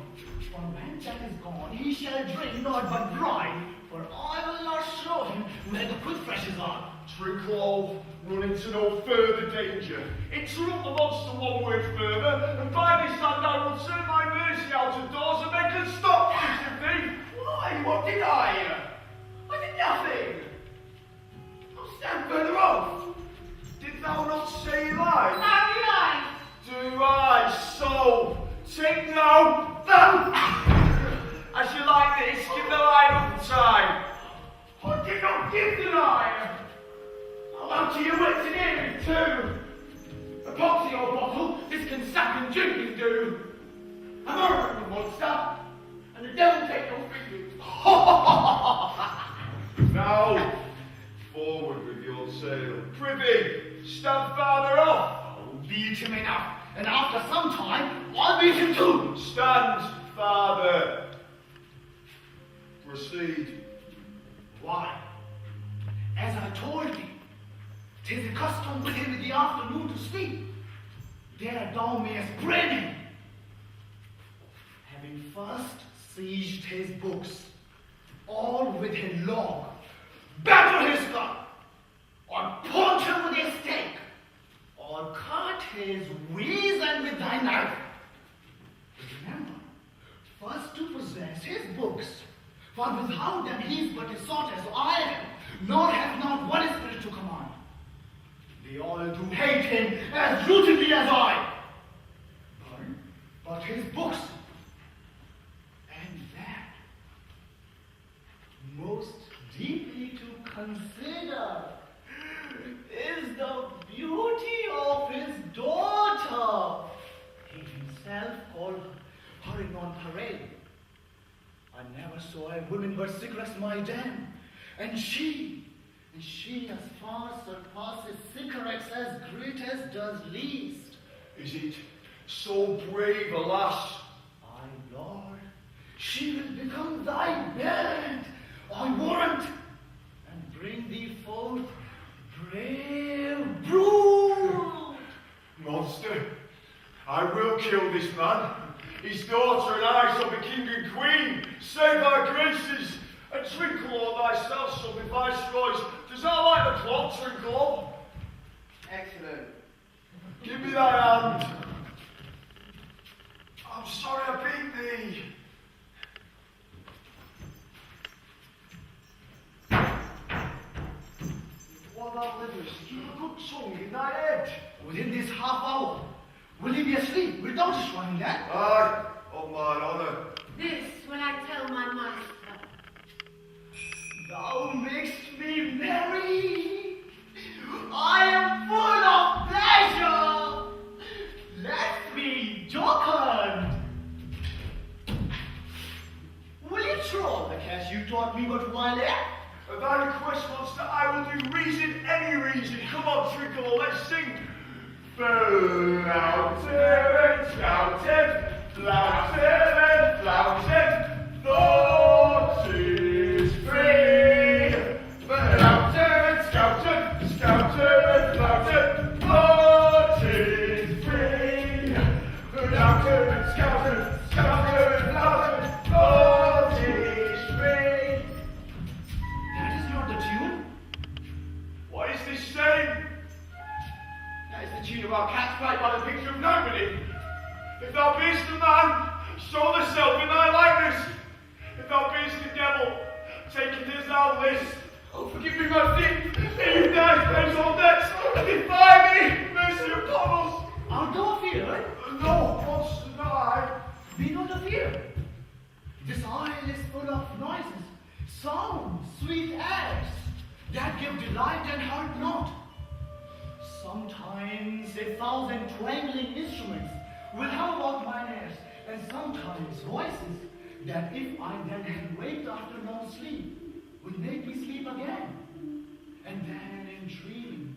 For when that is gone, he shall drink naught but brine, for I will not show him where the quick freshes are. Trinkle, run into no further danger. Interrupt the monster one word further, and by this hand I will turn my mercy out of doors and make them stop this of thee. Why, what did I? I did nothing. I'll stand further off. Did thou not say lie? Thou liest. Do I so? Take now, thou! As you like this, give the line up time. I did not give the line. I'll out to your wits and hearing too. A poxy old bottle, this can suck and drinking do. I'm a horrible monster, and the devil take no fingers. Now, forward with your tale. Prithee, stand farther off. I'll beat him enough, and after some time, I'll beat him too. Stand farther. Proceed. Why? As I told thee, 'tis a custom with him in the afternoon to sleep. There thou mayest bring him. Having first seized his books, all with his log, batter his skull, or punch him with a stake, or cut his weasel with thy knife. But remember, first to possess his books, for without them he is but a sort as I am, nor hath not one spirit to command. They all do hate him as rootedly as I. But his books, and that, most deeply to consider, is the beauty of his daughter. He himself called her in on parade. I never saw a woman but Sycorax my dam, and she as far surpasses Sycorax as great as does least. Is it so brave, alas? Aye, Lord, she will become thy bed, I warrant, and bring thee forth kill this man. His daughter and I shall be king and queen. Save our graces, and Twinkle or thyself shall be viceroys. Does that like the clock, Twinkle? Excellent. Give me thy hand. I'm sorry I beat thee. What thou livest, keep a good tongue in thy head. Within this half hour, will he be asleep without his running that? Aye, on mine honour. This will I tell my master. Thou makest me merry. I am full of pleasure. Let me jocken. Will you throw the cash you taught me but while there? Thy request wants that I will do reason, any reason. Come on, Twinkle, let's sing. Flouted and flouted, flouted and flouted, thought is free. Flouted, scouted, scouted and flouted, thought is free. Flouted and scouted, scouted and flouted, thought is free. That is not the tune. What is this saying? That is the tune of our cat's fight by the picture of nobody. If thou beest a man, show thyself in thy likeness. If thou beest the devil, take it as thou list. Oh, forgive me my sin. May you die, pays all debts, and defy me. Mercy upon us. Art thou afeard? No, once to die. Be not afeard. This isle is full of noises, sounds, sweet airs, that give delight and hurt not. Sometimes 1,000 twangling instruments will hum about mine ears, and sometimes voices that if I then had waked after long sleep, would make me sleep again. And then in dreaming,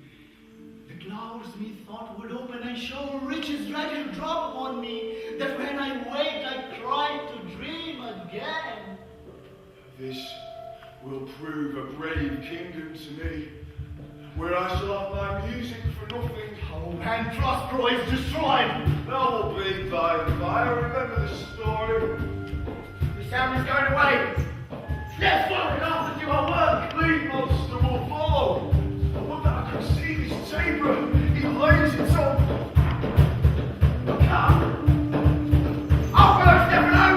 the clouds methought would open and show riches ready to drop upon me, that when I waked I cried to dream again. This will prove a brave kingdom to me, where I shall have my music for nothing. Oh, and Prospero is destroyed. Thou will bleed by the fire. Remember the story. The sound is going away. Let's follow it after do our work. Bleed monster will follow. I would that I could see this chamber. He lays it on. Come. Up with us, Stephano.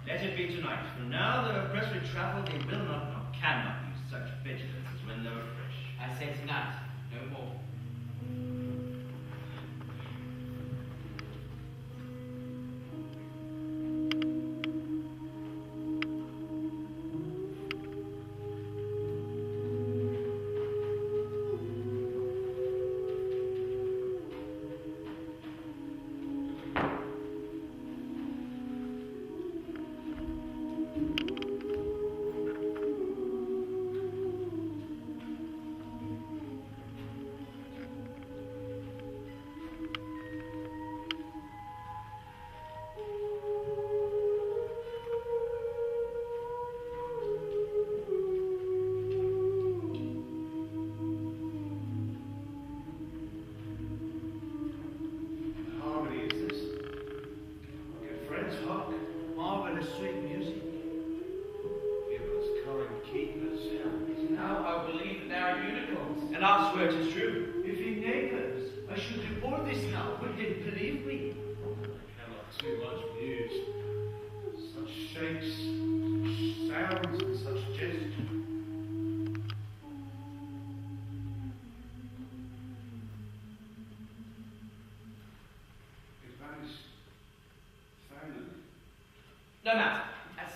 Let it be tonight, for now though oppressed travel, they will not nor cannot use such vigilance as when they were fresh. I say tonight, no more.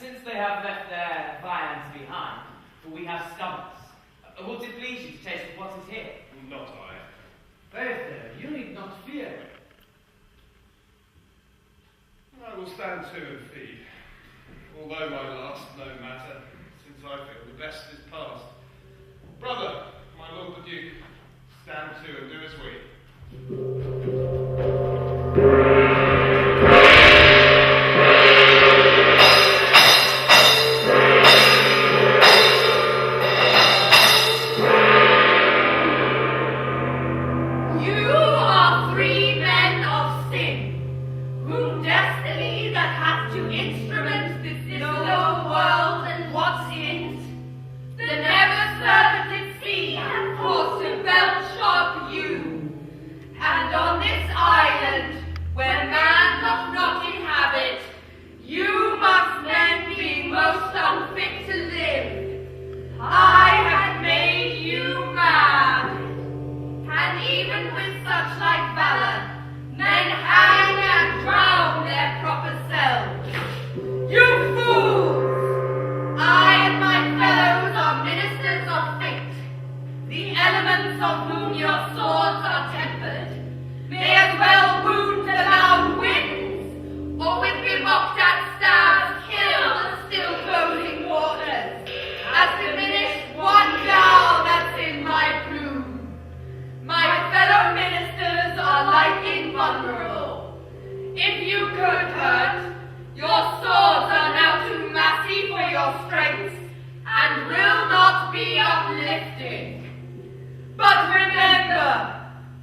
since they have left their viands behind, for we have stomachs, would it please you to taste of what is here? Not I. Faith, you need not fear. I will stand to and feed, although my last no matter, since I feel the best is past. Brother, my lord the Duke, stand to and do as we. Of whom your swords are tempered, may as well wound the loud winds, or with bemocked at stabs kill the still closing waters, as diminish one gal that's in my plume. My fellow ministers are like invulnerable. If you could hurt, your swords are now too massy for your strength, and will not be uplifted. But remember,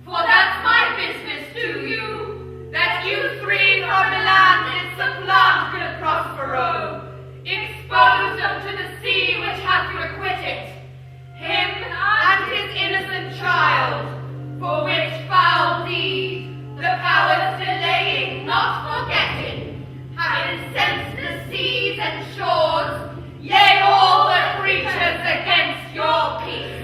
for that's my business to you, that you three from Milan did supplant good Prospero, exposed unto the sea which hath requited him and his innocent child, for which foul deed the powers delaying, not forgetting, have incensed the seas and shores, yea, all the creatures against your peace.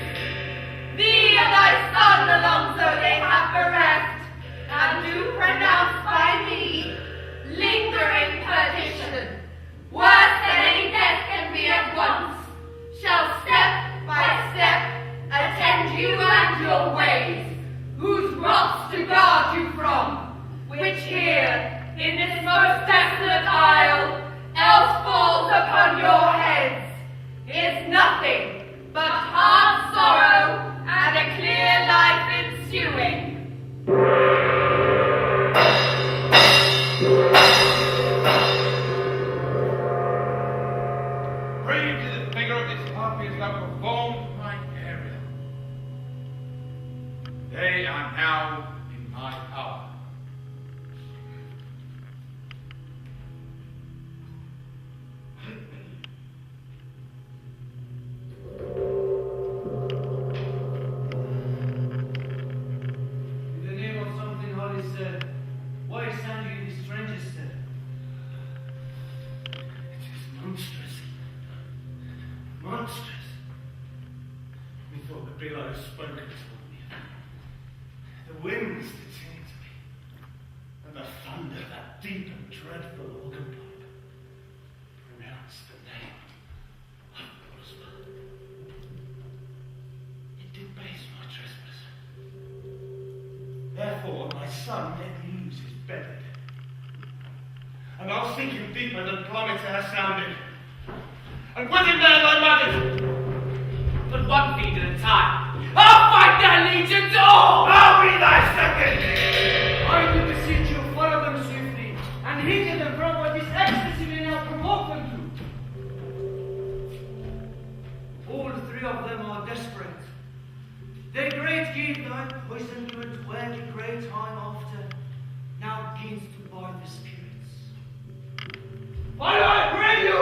Thee and thy son Alonso they have bereft, and do pronounce by me lingering perdition, worse than any death can be at once, shall step by step attend you and your ways, whose wraths to guard you from, which here, in this most desolate isle, else falls upon your heads, is nothing but hard sorrow and a clear life ensuing. Pray to the figure of this harpy as thou performed my Ariel. They are now in my power. Why stand you in this stranger's stead? It is monstrous. Monstrous. Methought the billows spoken toward me. The winds that sing to me. And the thunder, that deep and dreadful organ pipe, pronounced the name of Prosper. It did base my trespass. Therefore, my son let loose his belly. And I'll sink him deeper than plummet has sounded. And with him there thy majesty. But one feed at a time. I'll fight their legions all! I'll be thy second! I will beseech you, follow them swiftly, and hinder them from what this ecstasy may now provoke them to. All three of them are desperate. Their great gift, thy poison good work a great time after, now begins to bar the spirits. Follow, I pray you!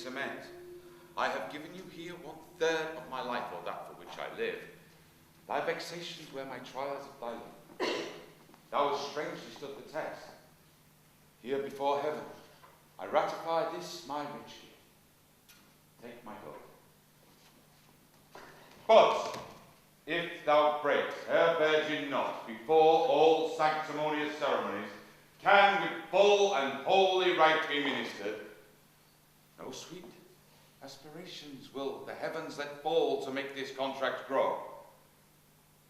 makes amends. I have given you here 1/3 of my life, or that for which I live. Thy vexations were my trials of thy life. Thou hast strangely stood the test. Here before heaven, I ratify this my rich gift. Take my gold. But if thou breakst her virgin not before all sanctimonious ceremonies can with full and holy rite be ministered, no sweet aspirations will the heavens let fall to make this contract grow.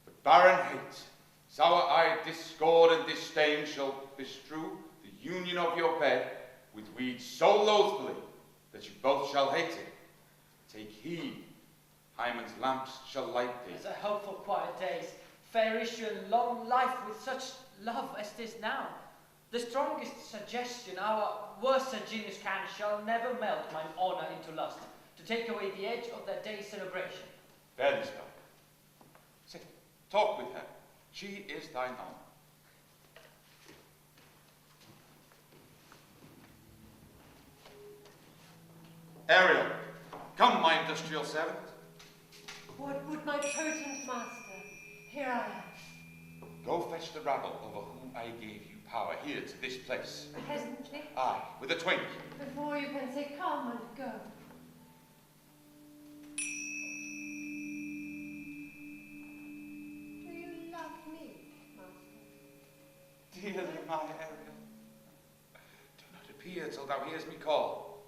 But barren hate, sour-eyed discord and disdain shall bestrew the union of your bed with weeds so loathfully that you both shall hate it. Take heed, Hymen's lamps shall light thee. As a hope for quiet days, fair issue and long life with such love as this now. The strongest suggestion our worst genius can shall never melt mine honour into lust, to take away the edge of that day's celebration. Fair Lisbeth, sit, talk with her. She is thine own. Ariel, come, my industrial servant. What would my potent master? Here I am. Go fetch the rabble over whom I gave you power here to this place. Presently? Aye, with a twink. Before you can say come and go. Do you love me, master? Dearly, my Ariel, do not appear till thou hears me call.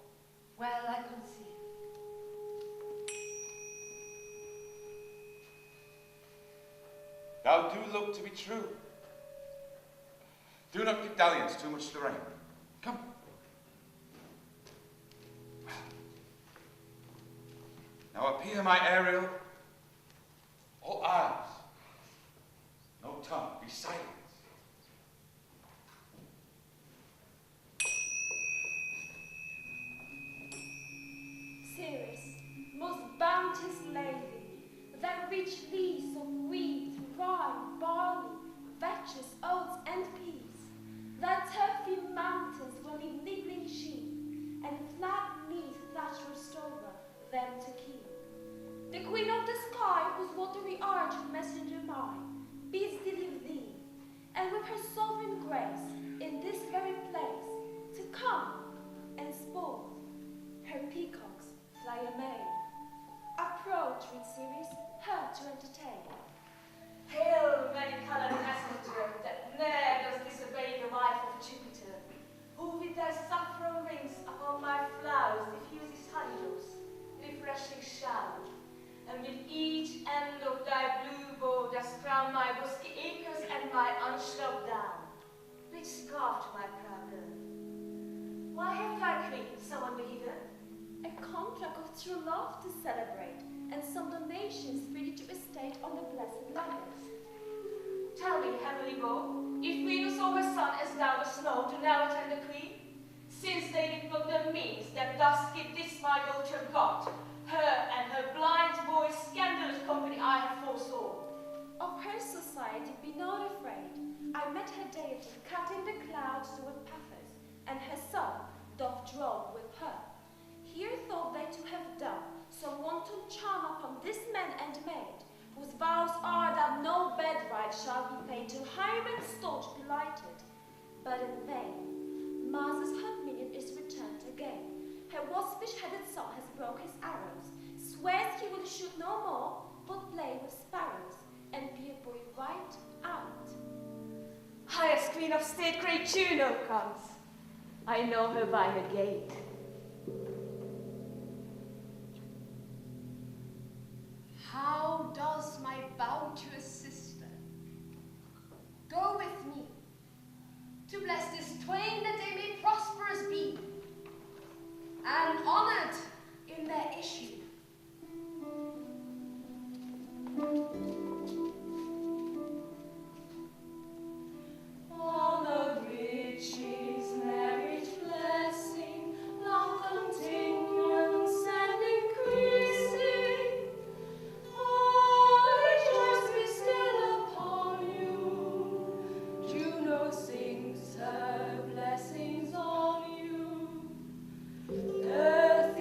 Well, I conceive. Thou do look to be true. Do not give dalliance too much to the rain. Come. Now appear, my Ariel. All eyes. No tongue. Be silent. Ceres, most bounteous lady, that rich lease of wheat, rye, barley, vetches, oats, and peas, that turfy mountains will leave nibbling sheep, and flat meat that restore them to keep. The queen of the sky, whose watery arch messenger mine, bids deliver thee, and with her sovereign grace, in this very place, to come and sport. Her peacocks fly amain. Approach, rich Ceres, her to entertain. Hail, many-coloured messenger, that ne'er does disobey the wife of Jupiter, who with their saffron rings upon my flowers diffuses honey drops, refreshing shower, and with each end of thy blue bow dost crown my bosky acres and my unsloped down. Rich scarf to my proud earth. Why hath thy queen summoned me hither? A contract of true love to celebrate, and some donations freely to estate on the blessed lands. Tell me, heavenly bow, if Venus or her son, as thou dost know, do now attend the queen, since they did but the means that thus give this my daughter got, her and her blind boy's scandalous company I have foresaw. Of her society be not afraid. I met her deity cutting the clouds with Paphos, and her son doth drove with her. Here thought they to have done some wanton charm upon this man and maid, whose vows are that no bed right shall be paid till Hymen's thought be lighted. But in vain. Mars' hot minion is returned again. Her waspish-headed son has broke his arrows, swears he will shoot no more, but play with sparrows, and be a boy right out. Highest queen of state, great Juno comes. I know her by her gait. How does my bounteous sister? Go with me, to bless this twain that they may prosperous be, and honored in their issue. Honor, riches, merit, blessing, long continuance and increasing. All rejoice bestow upon you. Juno sings her blessings on you. Earth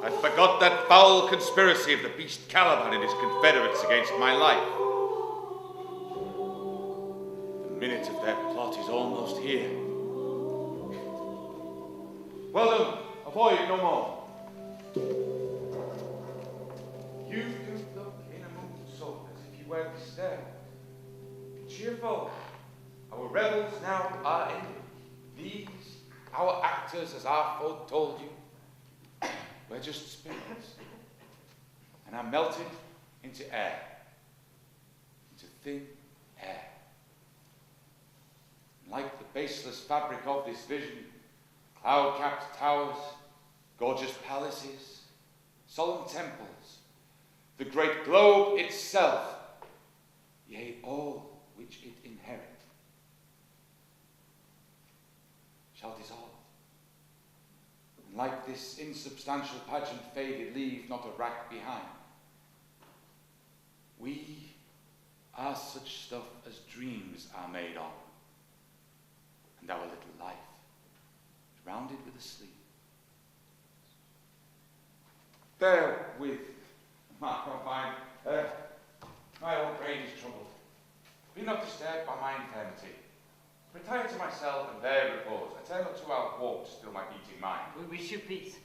I forgot that foul conspiracy of the beast Caliban and his confederates against my life. The minute of their plot is almost here. Well done, avoid no more. You do look in a mood so as if you were disturbed. Be cheerful. Our revels now are ended. These, our actors, as our folk told you, were just spirits, and are melted into air, into thin air. And like the baseless fabric of this vision, cloud-capped towers, gorgeous palaces, solemn temples, the great globe itself, yea, all which it inherit, shall dissolve. And like this insubstantial pageant faded, leave not a rack behind. We are such stuff as dreams are made of, and our little life is rounded with a sleep. Bear with my confined. My old brain is troubled. Be not disturbed by my infirmity. Retire to my cell and there repose. A turn or 2 hour walk to still my beating mind. We wish you peace.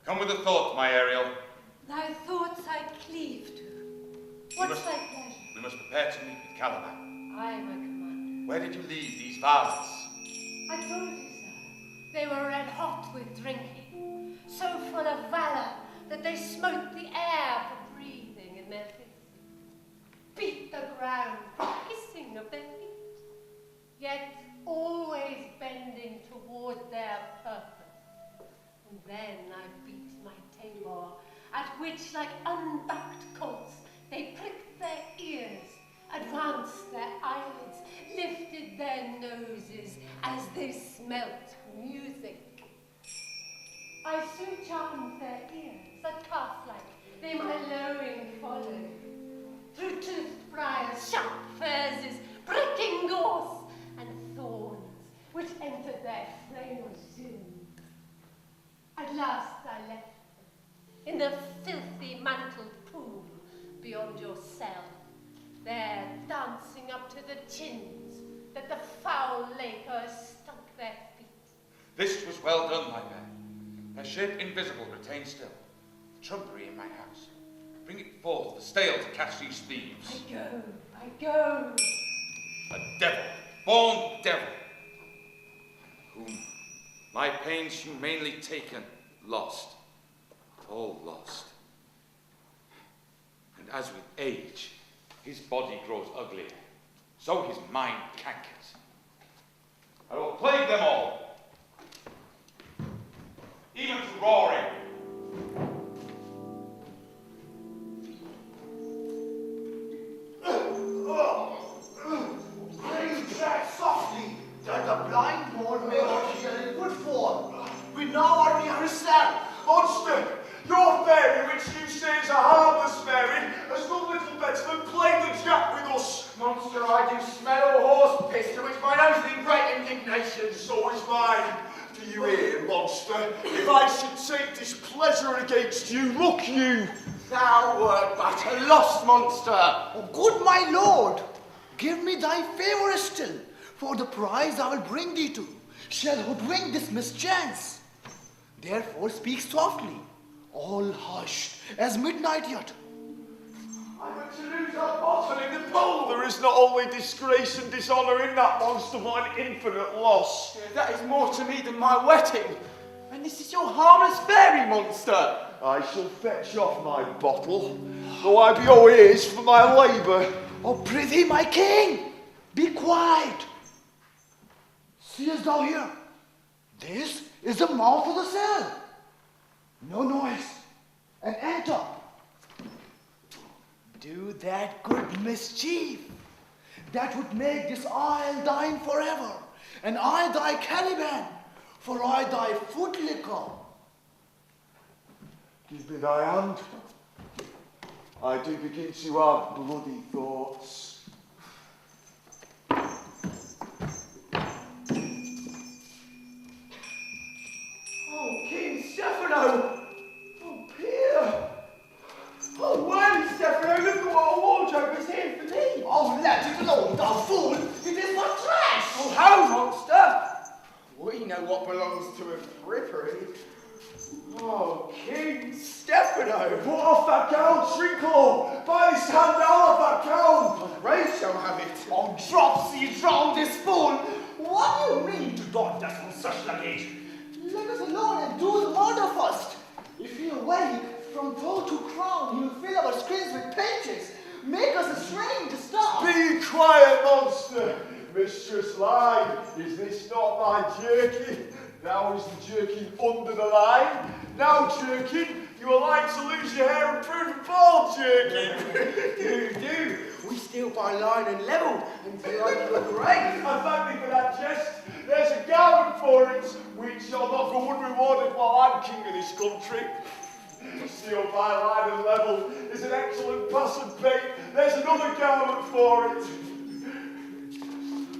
Come with a thought, my Ariel. Thy thoughts I cleave to. What's thy pleasure? We must prepare to meet with Caliban. Aye, my commander. Where did you leave these varlets? I told you, sir. They were red hot with drinking, so full of valor that they smote the air for breathing in their fists, beat the ground for hissing of their feet, yet always bending toward their purpose. And then I beat my tabor, at which, like unbacked colts, they pricked their ears, advanced their eyelids, lifted their noses as they smelt music. I soon charmed their ears, that calf-like they my lowing followed, through toothed briars, sharp furzes, pricking gorse, and thorns, which entered their flame of sin. At last I left them, in the filthy mantled pool beyond your cell, there dancing up to the chins, that the foul labour stunk their feet. This was well done, my man. A shape invisible, retain still. The trumpery in my house. Bring it forth, the stale to catch these thieves. I go. A devil, born devil, whom my pains humanely taken, lost, all lost. And as with age, his body grows uglier, so his mind cankers. I will plague them all, even to roaring. Please tread softly, that the blind one may not hear in good form. We now are near his cell. Monster, your fairy, which you say is a harmless fairy, has done little better than play the jack with us. Monster, I do smell a horse piss, to which mine own's in great indignation. So is mine. Do you hear, monster? If I should take displeasure against you, look you. Thou wert but a lost monster. Oh, good my lord, give me thy favour still, for the prize I will bring thee to shall hoodwink this mischance. Therefore speak softly, all hushed as midnight yet. I went to lose our bottle in the pool. There is not only disgrace and dishonour in that monster, but an infinite loss. Yeah, that is more to me than my wetting. And this is your harmless fairy, monster. I shall fetch off my bottle, though I be all ears for my labour. Oh, prithee, my king, be quiet. Seest thou here? This is the mouth of the cell. No noise, and enter. Do that good mischief that would make this isle thine forever, and I thy Caliban, for I thy foot liquor. Give me thy hand. I do begin to have bloody thoughts. what belongs to a frippery. Oh, King Stephano! Put off that gown, Shrinkle! By this hand down off that gown! Ray shall have it. Oh, drops, ye drowned this fool! What do you mean to daunt us on such luggage? Let us alone and do the murder first. If he awake, from toe to crown, he will fill our screens with pages, make us ashamed to stop. Be quiet, monster! Mistress Line, is this not my jerkin? Now is the jerkin under the line? Now, jerkin, you are like to lose your hair and prove a bald, jerkin. Do. We steal by line and level and feel like you're great. And thank me for that jest. There's a garment for it, which shall not go unrewarded while I'm king of this country. Steal by line and level is an excellent passing bait. There's another garment for it.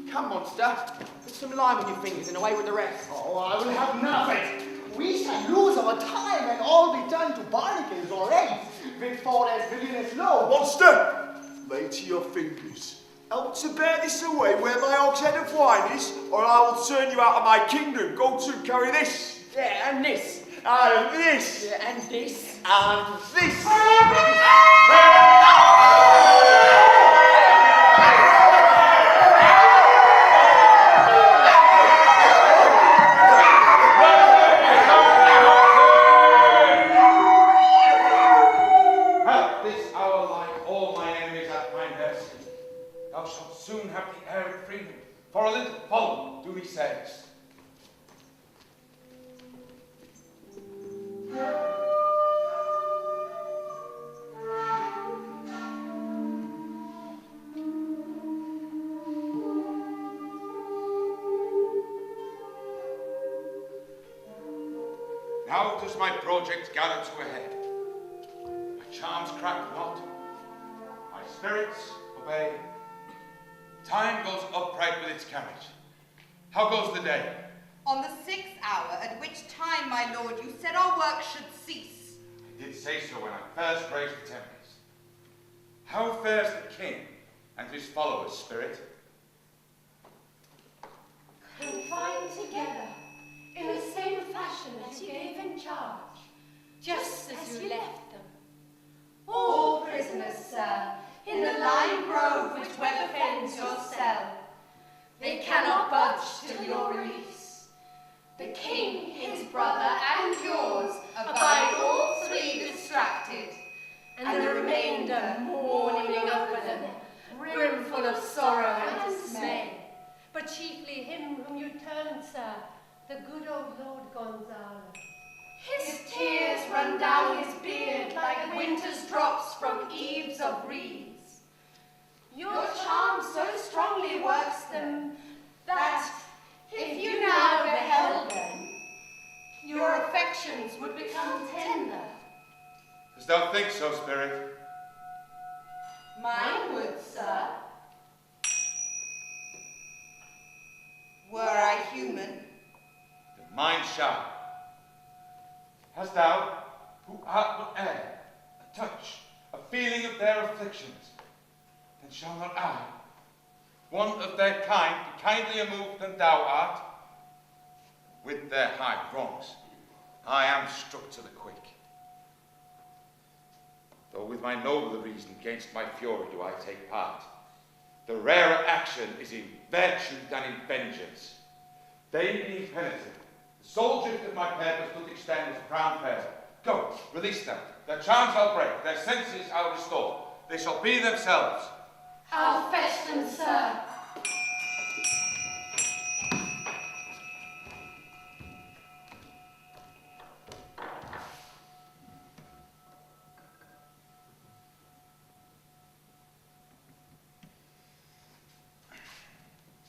Come, monster. Put some lime on your fingers and away with the rest. Oh, I will have none of it. We shall lose our time and all be done to barnacles or eggs, before as villainous low. Monster, lay to your fingers. Help to bear this away where my hogshead of wine is, or I will turn you out of my kingdom. Go to, carry this. Yeah, and this. And this. Yeah, and this. And this. Thou shalt soon have the air of freedom, for a little follow, do me service. Now does my project gather to a head. My charms crack not, my spirits obey. Time goes upright with its carriage. How goes the day? On the 6th hour, at which time, my lord, you said our work should cease. I did say so when I first raised the Tempest. How fares the king and his followers, spirit? Confined together in the same fashion as you gave in charge, just as you left them. All prisoners, sir, in the lime grove which weather fends your cell. They cannot budge till your release. The king, his brother, and yours abide all three distracted, and the remainder mourning over them, brimful of sorrow and dismay. But chiefly him whom you turned, sir, the good old Lord Gonzalo. His tears run down his beard like winter's drops from eaves of reeds. Your charm so strongly works them that, if you now beheld them, your affections would become tender. Dost thou think so, spirit? Mine would, sir. Were I human? The mind shall. Hast thou, who art but air, a touch, a feeling of their afflictions, then shall not I, one of their kind, be kindlier moved than thou art? With their high wrongs, I am struck to the quick. Though with my nobler reason gainst my fury do I take part, the rarer action is in virtue than in vengeance. They being penitent, the sole gift of my purpose doth extend as crown fair. Go, release them. Their charms I'll break, their senses I'll restore. They shall be themselves. I'll fetch them, sir.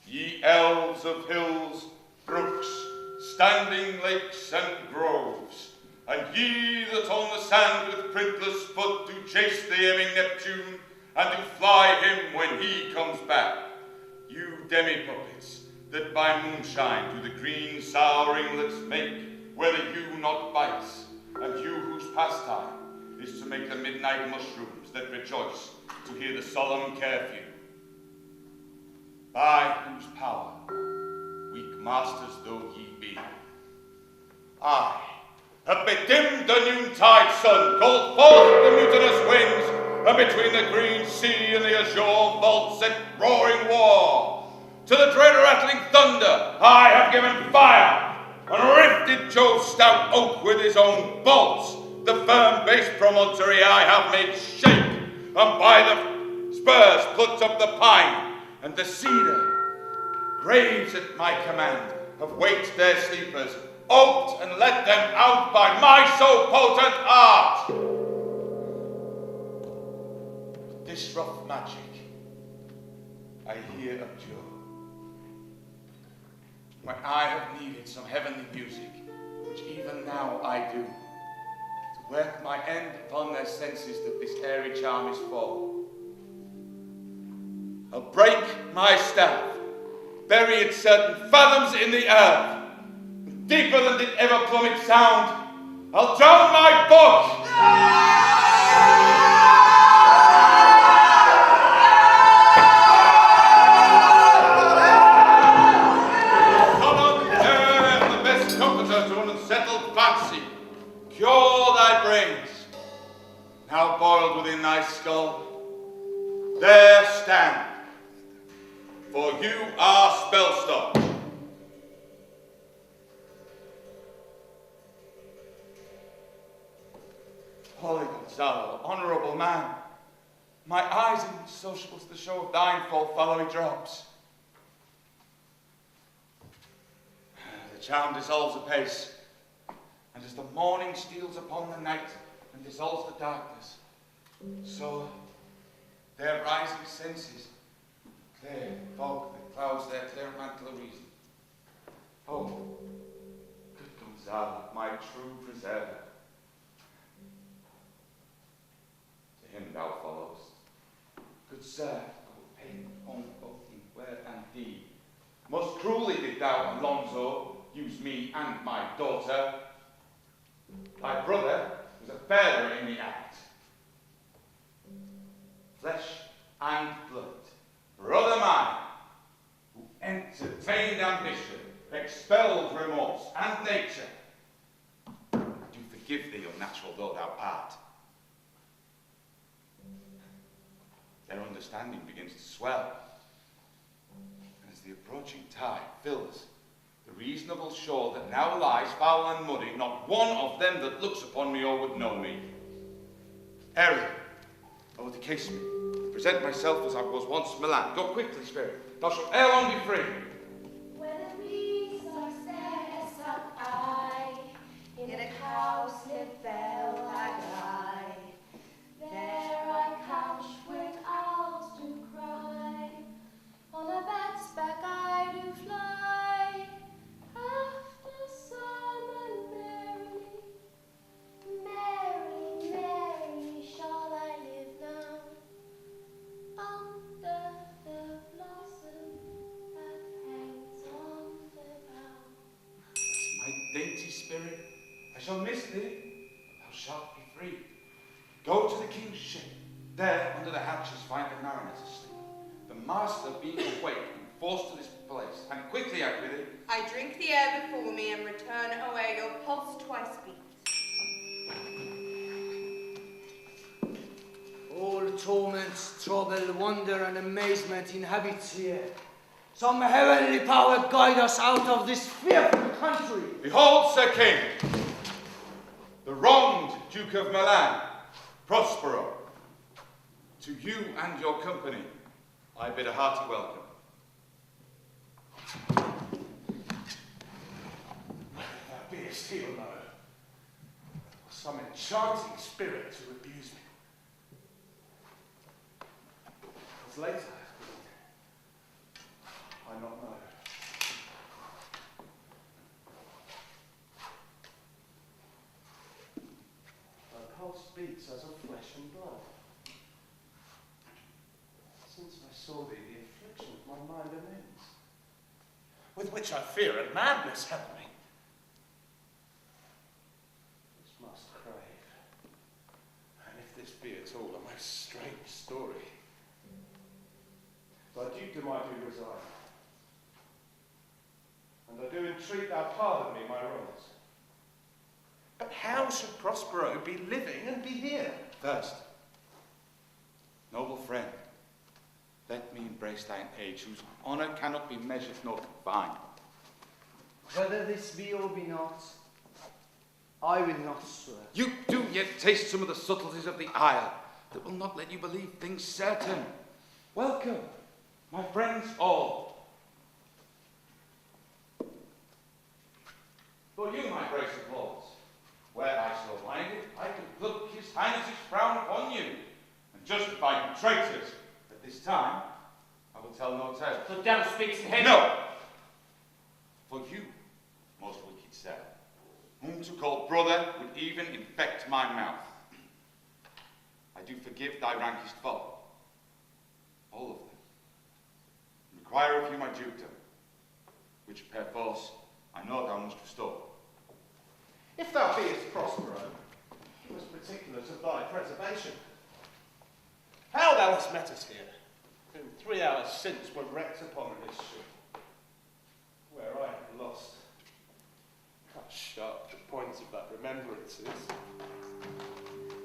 Ye elves of hills, brooks, standing lakes and groves, and ye that on the sand with printless foot do chase the aiming Neptune, and do fly him when he comes back, you demi-puppets, that by moonshine do the green sour ringlets make, where the hue not bites, and you whose pastime is to make the midnight mushrooms that rejoice to hear the solemn curfew, by whose power weak masters though ye be. I have bedimmed the noontide sun, called forth the mutinous winds, and between the green sea and the azure vault sent roaring war. To the dread rattling thunder I have given fire, and rifted Jove's stout oak with his own bolts. The firm base promontory I have made shake, and by the spurs plucked up the pine, and the cedar, graves at my command, have waked their sleepers, oped and let them out by my so potent art. This rough magic I here abjure. When I have needed some heavenly music, which even now I do, to work my end upon their senses that this airy charm is full, I'll break my staff, bury it certain fathoms in the earth, and deeper than did ever plummet sound, I'll drown my book. Cure thy brains, now boiled within thy skull. There stand, for you are spell-stopped. Holy Gonzalo, honourable man, my eyes in social was the show of thine fall fallowy drops. The charm dissolves apace, and as the morning steals upon the night and dissolves the darkness, so their rising senses clear fog that clouds their clear mantle of reason. Oh, good Gonzalo, my true preserver, to him thou followest. Good sir, I will pay on both in word and deed. Most cruelly did thou, Alonso, use me and my daughter. Thy brother was a fairer in the act. Flesh and blood, brother mine, who entertained ambition, expelled remorse and nature. I do forgive thee, unnatural though thou art. Their understanding begins to swell, and as the approaching tide fills the reasonable shore that now lies foul and muddy, not one of them that looks upon me or would know me. Ariel, I will decase me, present myself as I was once Milan. Go quickly, spirit, thou shalt ere long be free. When the bees are set up I, in a house that fell I lie. There I couch with owls to cry, on a bat's back I do fly. After summer merrily, merrily shall I live now, under the blossom that hangs on the bough. My dainty spirit, I shall miss thee, but thou shalt be free. Go to the king's ship. There, under the hatches, find the mariners asleep. The master being awake and forced to this place, and quickly out with it. I drink the air before me and return away your pulse twice beat. All torments, trouble, wonder, and amazement inhabits here. Some heavenly power guide us out of this fearful country. Behold, Sir King, the wronged Duke of Milan, Prospero. To you and your company, I bid a hearty welcome. Thou beest here, mother. Some enchanting spirit to abuse me. As late as I not know. Thy pulse beats as of flesh and blood. Since I saw thee, the affliction of my mind amends, with which I fear a madness hath me. This must crave, and if this be at all a most strange story, thy dukedom I do resign, and entreat thou pardon me my wrongs. But how should Prospero be living and be here? First, noble friend, let me embrace thine age, whose honour cannot be measured nor defined. Whether this be or be not, I will not swear. You do yet taste some of the subtleties of the isle that will not let you believe things certain. Welcome, my friends all. For you, my grace of lords, were I so minded, I could pluck his highness's frown upon you, and justify you traitors. At this time, I will tell no tale. So thou speaks in heaven. No! For you, most wicked sir, whom to call brother would even infect my mouth. I do forgive thy rankest foe, all of them, and require of you my dukedom, which perforce I know thou must restore. If thou beest Prospero, he was particular to thy preservation. How thou hast met us here, whom 3 hours since were wrecked upon this ship, where I have lost. How sharp the points of that remembrance is.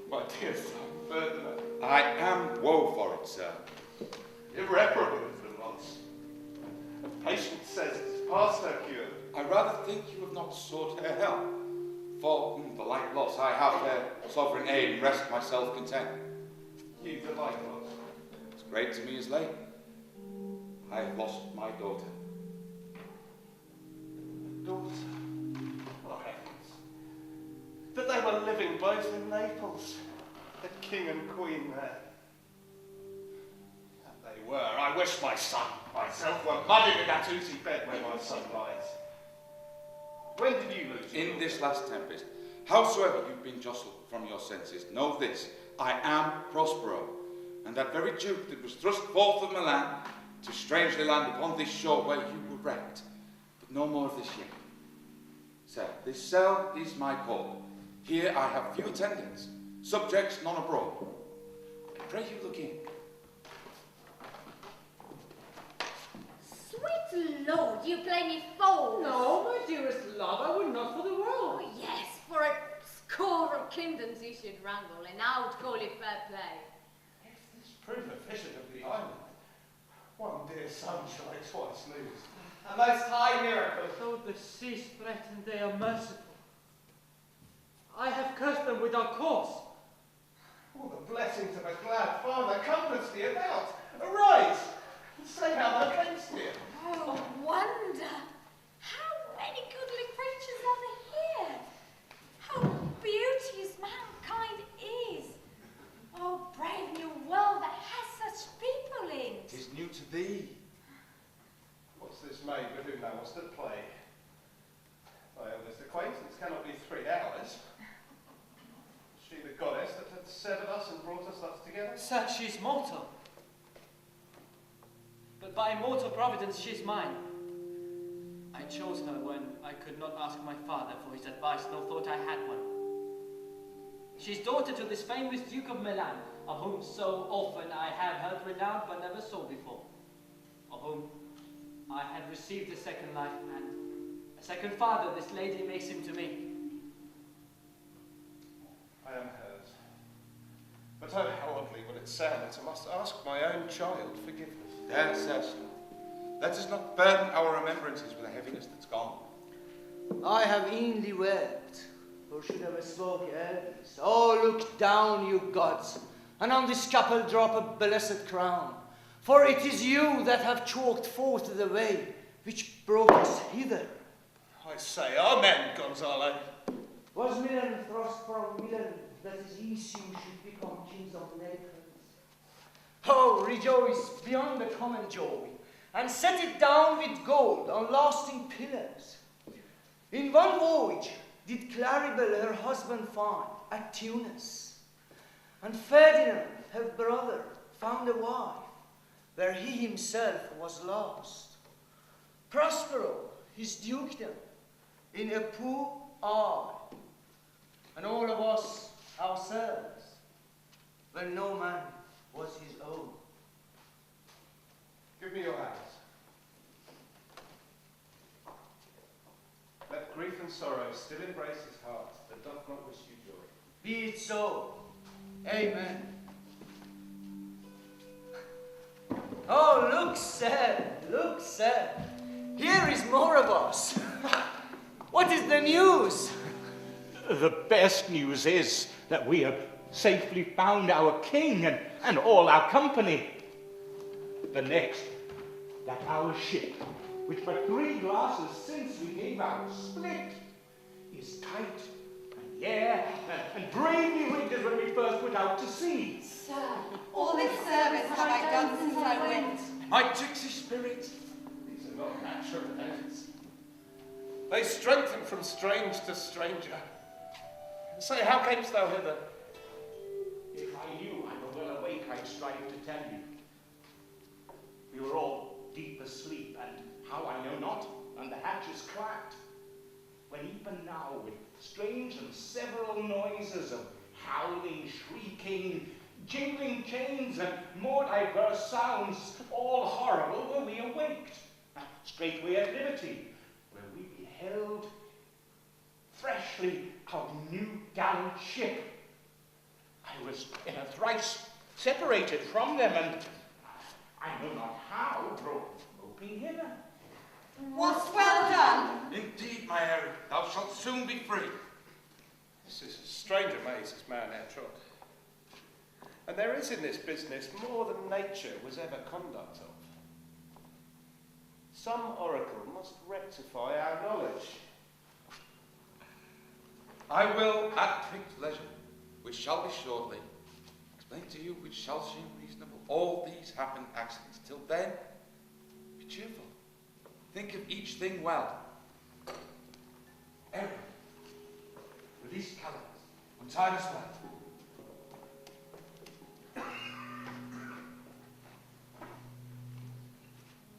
My dear son, Ferdinand. I am woe for it, sir. Irreparable is the loss. And patient says it is past her cure. I rather think you have not sought her help, for the like loss I have her sovereign aid and rest myself content. You the like loss. It's great to me as late. I have lost my daughter. Daughter? Oh heavens. That they were living both in Naples, the king and queen there. That they were. I wish my son, myself, were muddied in that oozy bed where my son lies. When did you lose your In this last tempest, howsoever you've been jostled from your senses, know this, I am Prospero, and that very Duke that was thrust forth of Milan to strangely land upon this shore where you were wrecked. But no more of this yet. Sir, this cell is my call. Here I have few attendants, subjects none abroad. Pray you look in. Sweet Lord, you play me false. No, my dearest love, I would not for the world. Oh, yes, for a score of kingdoms you should wrangle, and I would call it fair play. If this prove efficient of the island, one dear son shall I twice lose. A most high miracle. Though the seas threaten, they are merciful. I have cursed them without cause. All the blessings of a glad father comforts thee about. Arise, and say how thou camest here. Oh, wonder! How many goodly creatures are there here? How beauteous mankind is! Oh, brave new world that has such people in! 'Tis new to thee. What's this maid with whom thou wast at play? Thy eldest acquaintance cannot be 3 hours. Is she the goddess that hath severed us and brought us thus together? Sir, she's mortal. But by immortal providence, she's mine. I chose her when I could not ask my father for his advice, nor thought I had one. She's daughter to this famous Duke of Milan, of whom so often I have heard renowned but never saw before, of whom I had received a second life, and a second father this lady makes him to me. I am hers. But oh, how oddly will it sound that I must ask my own child forgiveness. There, sir. Let us not burden our remembrances with a heaviness that's gone. I have inly wept, or should have spoke else. Oh, look down, you gods, and on this chapel drop a blessed crown. For it is you that have chalked forth the way which brought us hither. I say, amen, Gonzalo. Was Milan thrust from Milan, that his issue should become kings of Naples? Oh, rejoice beyond the common joy, and set it down with gold on lasting pillars. In one voyage did Caliban her husband find at Tunis, and Ferdinand, her brother, found a wife, where he himself was lost. Prospero, his dukedom, in a poor isle, and all of us ourselves, when no man was his own. Give me your hands. and sorrow still embrace his heart that doth not wish you joy. Be it so. Amen. Oh, look, sir. Look, sir. Here is more of us. What is the news? The best news is that we have safely found our king and all our company. The next, that our ship, which but 3 glasses since we gave our split, is tight and and bravely rigged as when we first put out to sea. Sir, all this service have I done since I went. My tricksy spirit. These are not natural events. They strengthen from strange to stranger. Say, how camest thou hither? If I knew I were well awake, I'd strive to tell you. We were all deep asleep, and how I know not, and the hatches clapped. When even now, with strange and several noises of howling, shrieking, jingling chains, and more diverse sounds, all horrible, were we awaked. Straightway at liberty, where we beheld freshly our new gallant ship. I was in a thrice separated from them, and I know not how groping hither. What's well done? Indeed, my Ariel, thou shalt soon be free. This is a strange amaze as man hath trod. And there is in this business more than nature was ever conduct of. Some oracle must rectify our knowledge. I will, at quick leisure, which shall be shortly, explain to you which shall seem reasonable all these happened accidents. Till then, be cheerful. Think of each thing well. Ariel, release Caliban, untie us well.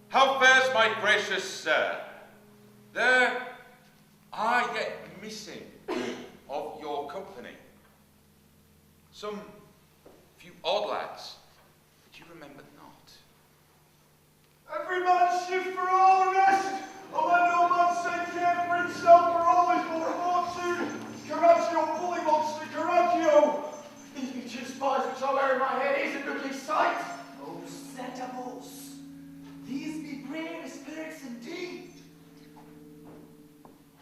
How fares my gracious sir? There I get missing of your company. Some few odd lads that you remembered not. Every man shift for all rest. Oh, let no man say care for himself, for all is but fortune. Caraccio, bully monster, Caraccio. These two spies which I wear in my head is a goodly sight. Oh, Setibus, these be brave spirits indeed.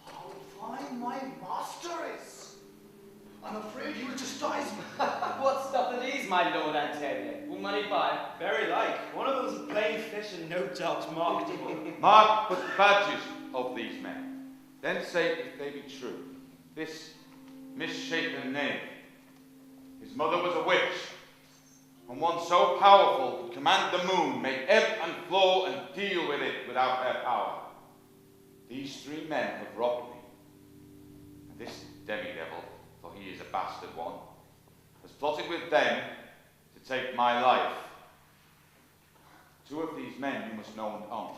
How fine my master is. I'm afraid you will chastise me. What stuff are these, my lord Antonio? Will money buy? Very like. One of them's plain fish and no doubt marketable. Mark but the badges of these men. Then say if they be true. This misshapen knave. His mother was a witch, and one so powerful could command the moon, make ebb and flow, and deal with it without her power. These 3 men have robbed me, and this demi-devil, for he is a bastard one, has plotted with them to take my life. 2 of these men you must know and own.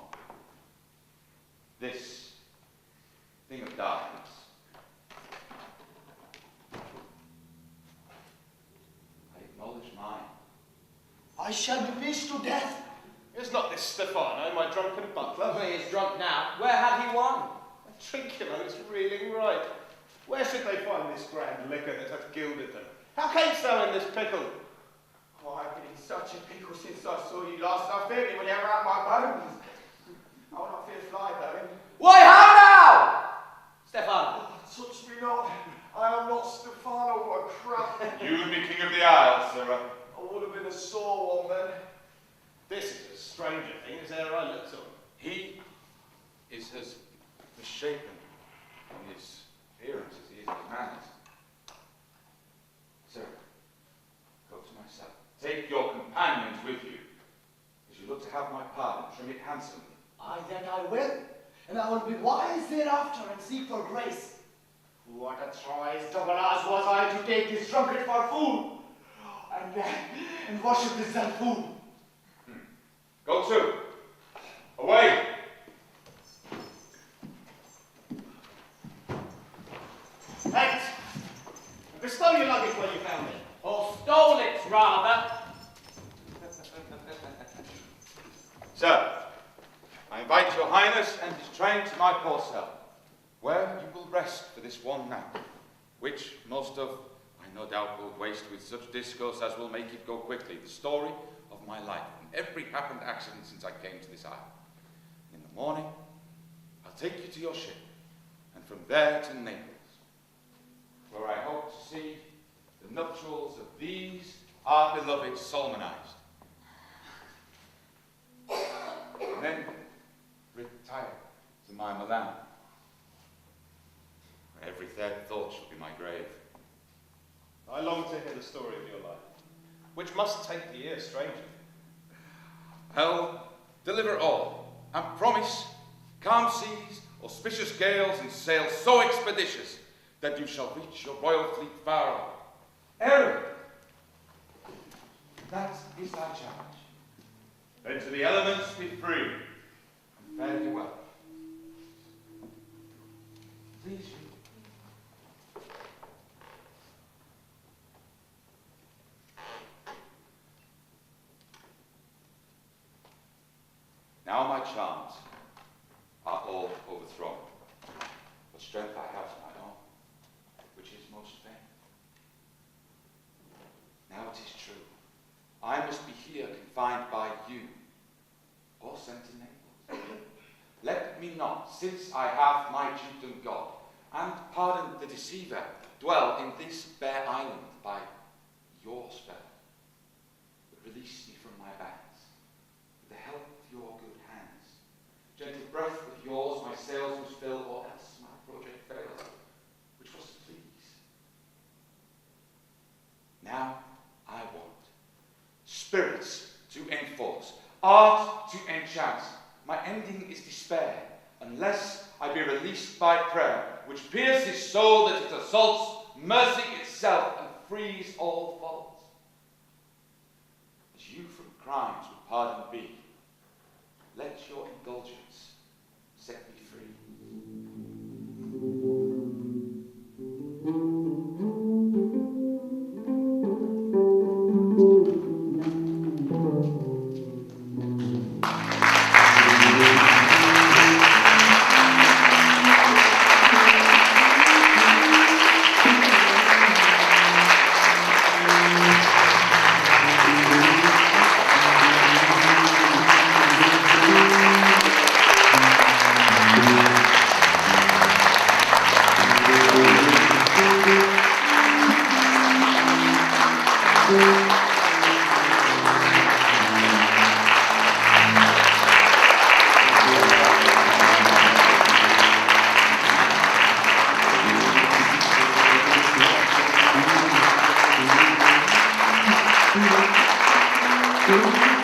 This thing of darkness. I acknowledge mine. I shall be pissed to death. Is not this Stephano, my drunken butler? He is drunk now. Where have he won? A trinculo is reeling right. Where should they find this grand liquor that hath gilded them? How camest thou in this pickle? Oh, I've been in such a pickle since I saw you last. I feared it would ever out my bones. I will not fear fly, though. Why, how now? Stephano. Oh, touch me not. I am not Stephano, what a crap. You would be king of the Isles, sirrah. I would have been a sore one then. This is a stranger thing as e'er I looked on. He is as misshapen in his appearance as he is in his manners. Sir, go to my cell. Take your companions with you. As you look to have my pardon, trim it handsomely. Aye, then I will. And I will be wise thereafter and seek for grace. What a choice double as was I to take this drunkard for fool, and worship this fool. Go to. Away. Hey! Bestow your luggage where you found it. Or stole it, rather. Sir, I invite your highness and his train to my poor cell. where you will rest for this one night, which most of, I no doubt, will waste with such discourse as will make it go quickly, the story of my life, and every happened accident since I came to this isle. In the morning, I'll take you to your ship, and from there to Naples, where I hope to see the nuptials of these our beloved solemnized. And then retire to my Milan, where every third thought shall be my grave. I long to hear the story of your life, which must take the ear strangely. I'll deliver all, and promise calm seas, auspicious gales, and sails so expeditious that you shall reach your royal fleet far off. Ariel, that is thy charge. Then to the elements be free. And fare thee well. Please you. Now my charms are all overthrown. What strength I have of my own, which is most vain. Now it is true, I must be here confined by you, or sent to Naples. Let me not, since I have my dukedom God, and pardon the deceiver, dwell in this bare island by your spell. But release me from my bands, with the help of your good hands. Gentle breath with yours my sails must fill, or else my project fails, which was to please. Now I want spirits to enforce, art to enchant. My ending is despair, unless I be released by prayer, which pierces so that it assaults mercy itself and frees all faults. As you from crimes would pardon be, let your indulgence set me free. Thank you.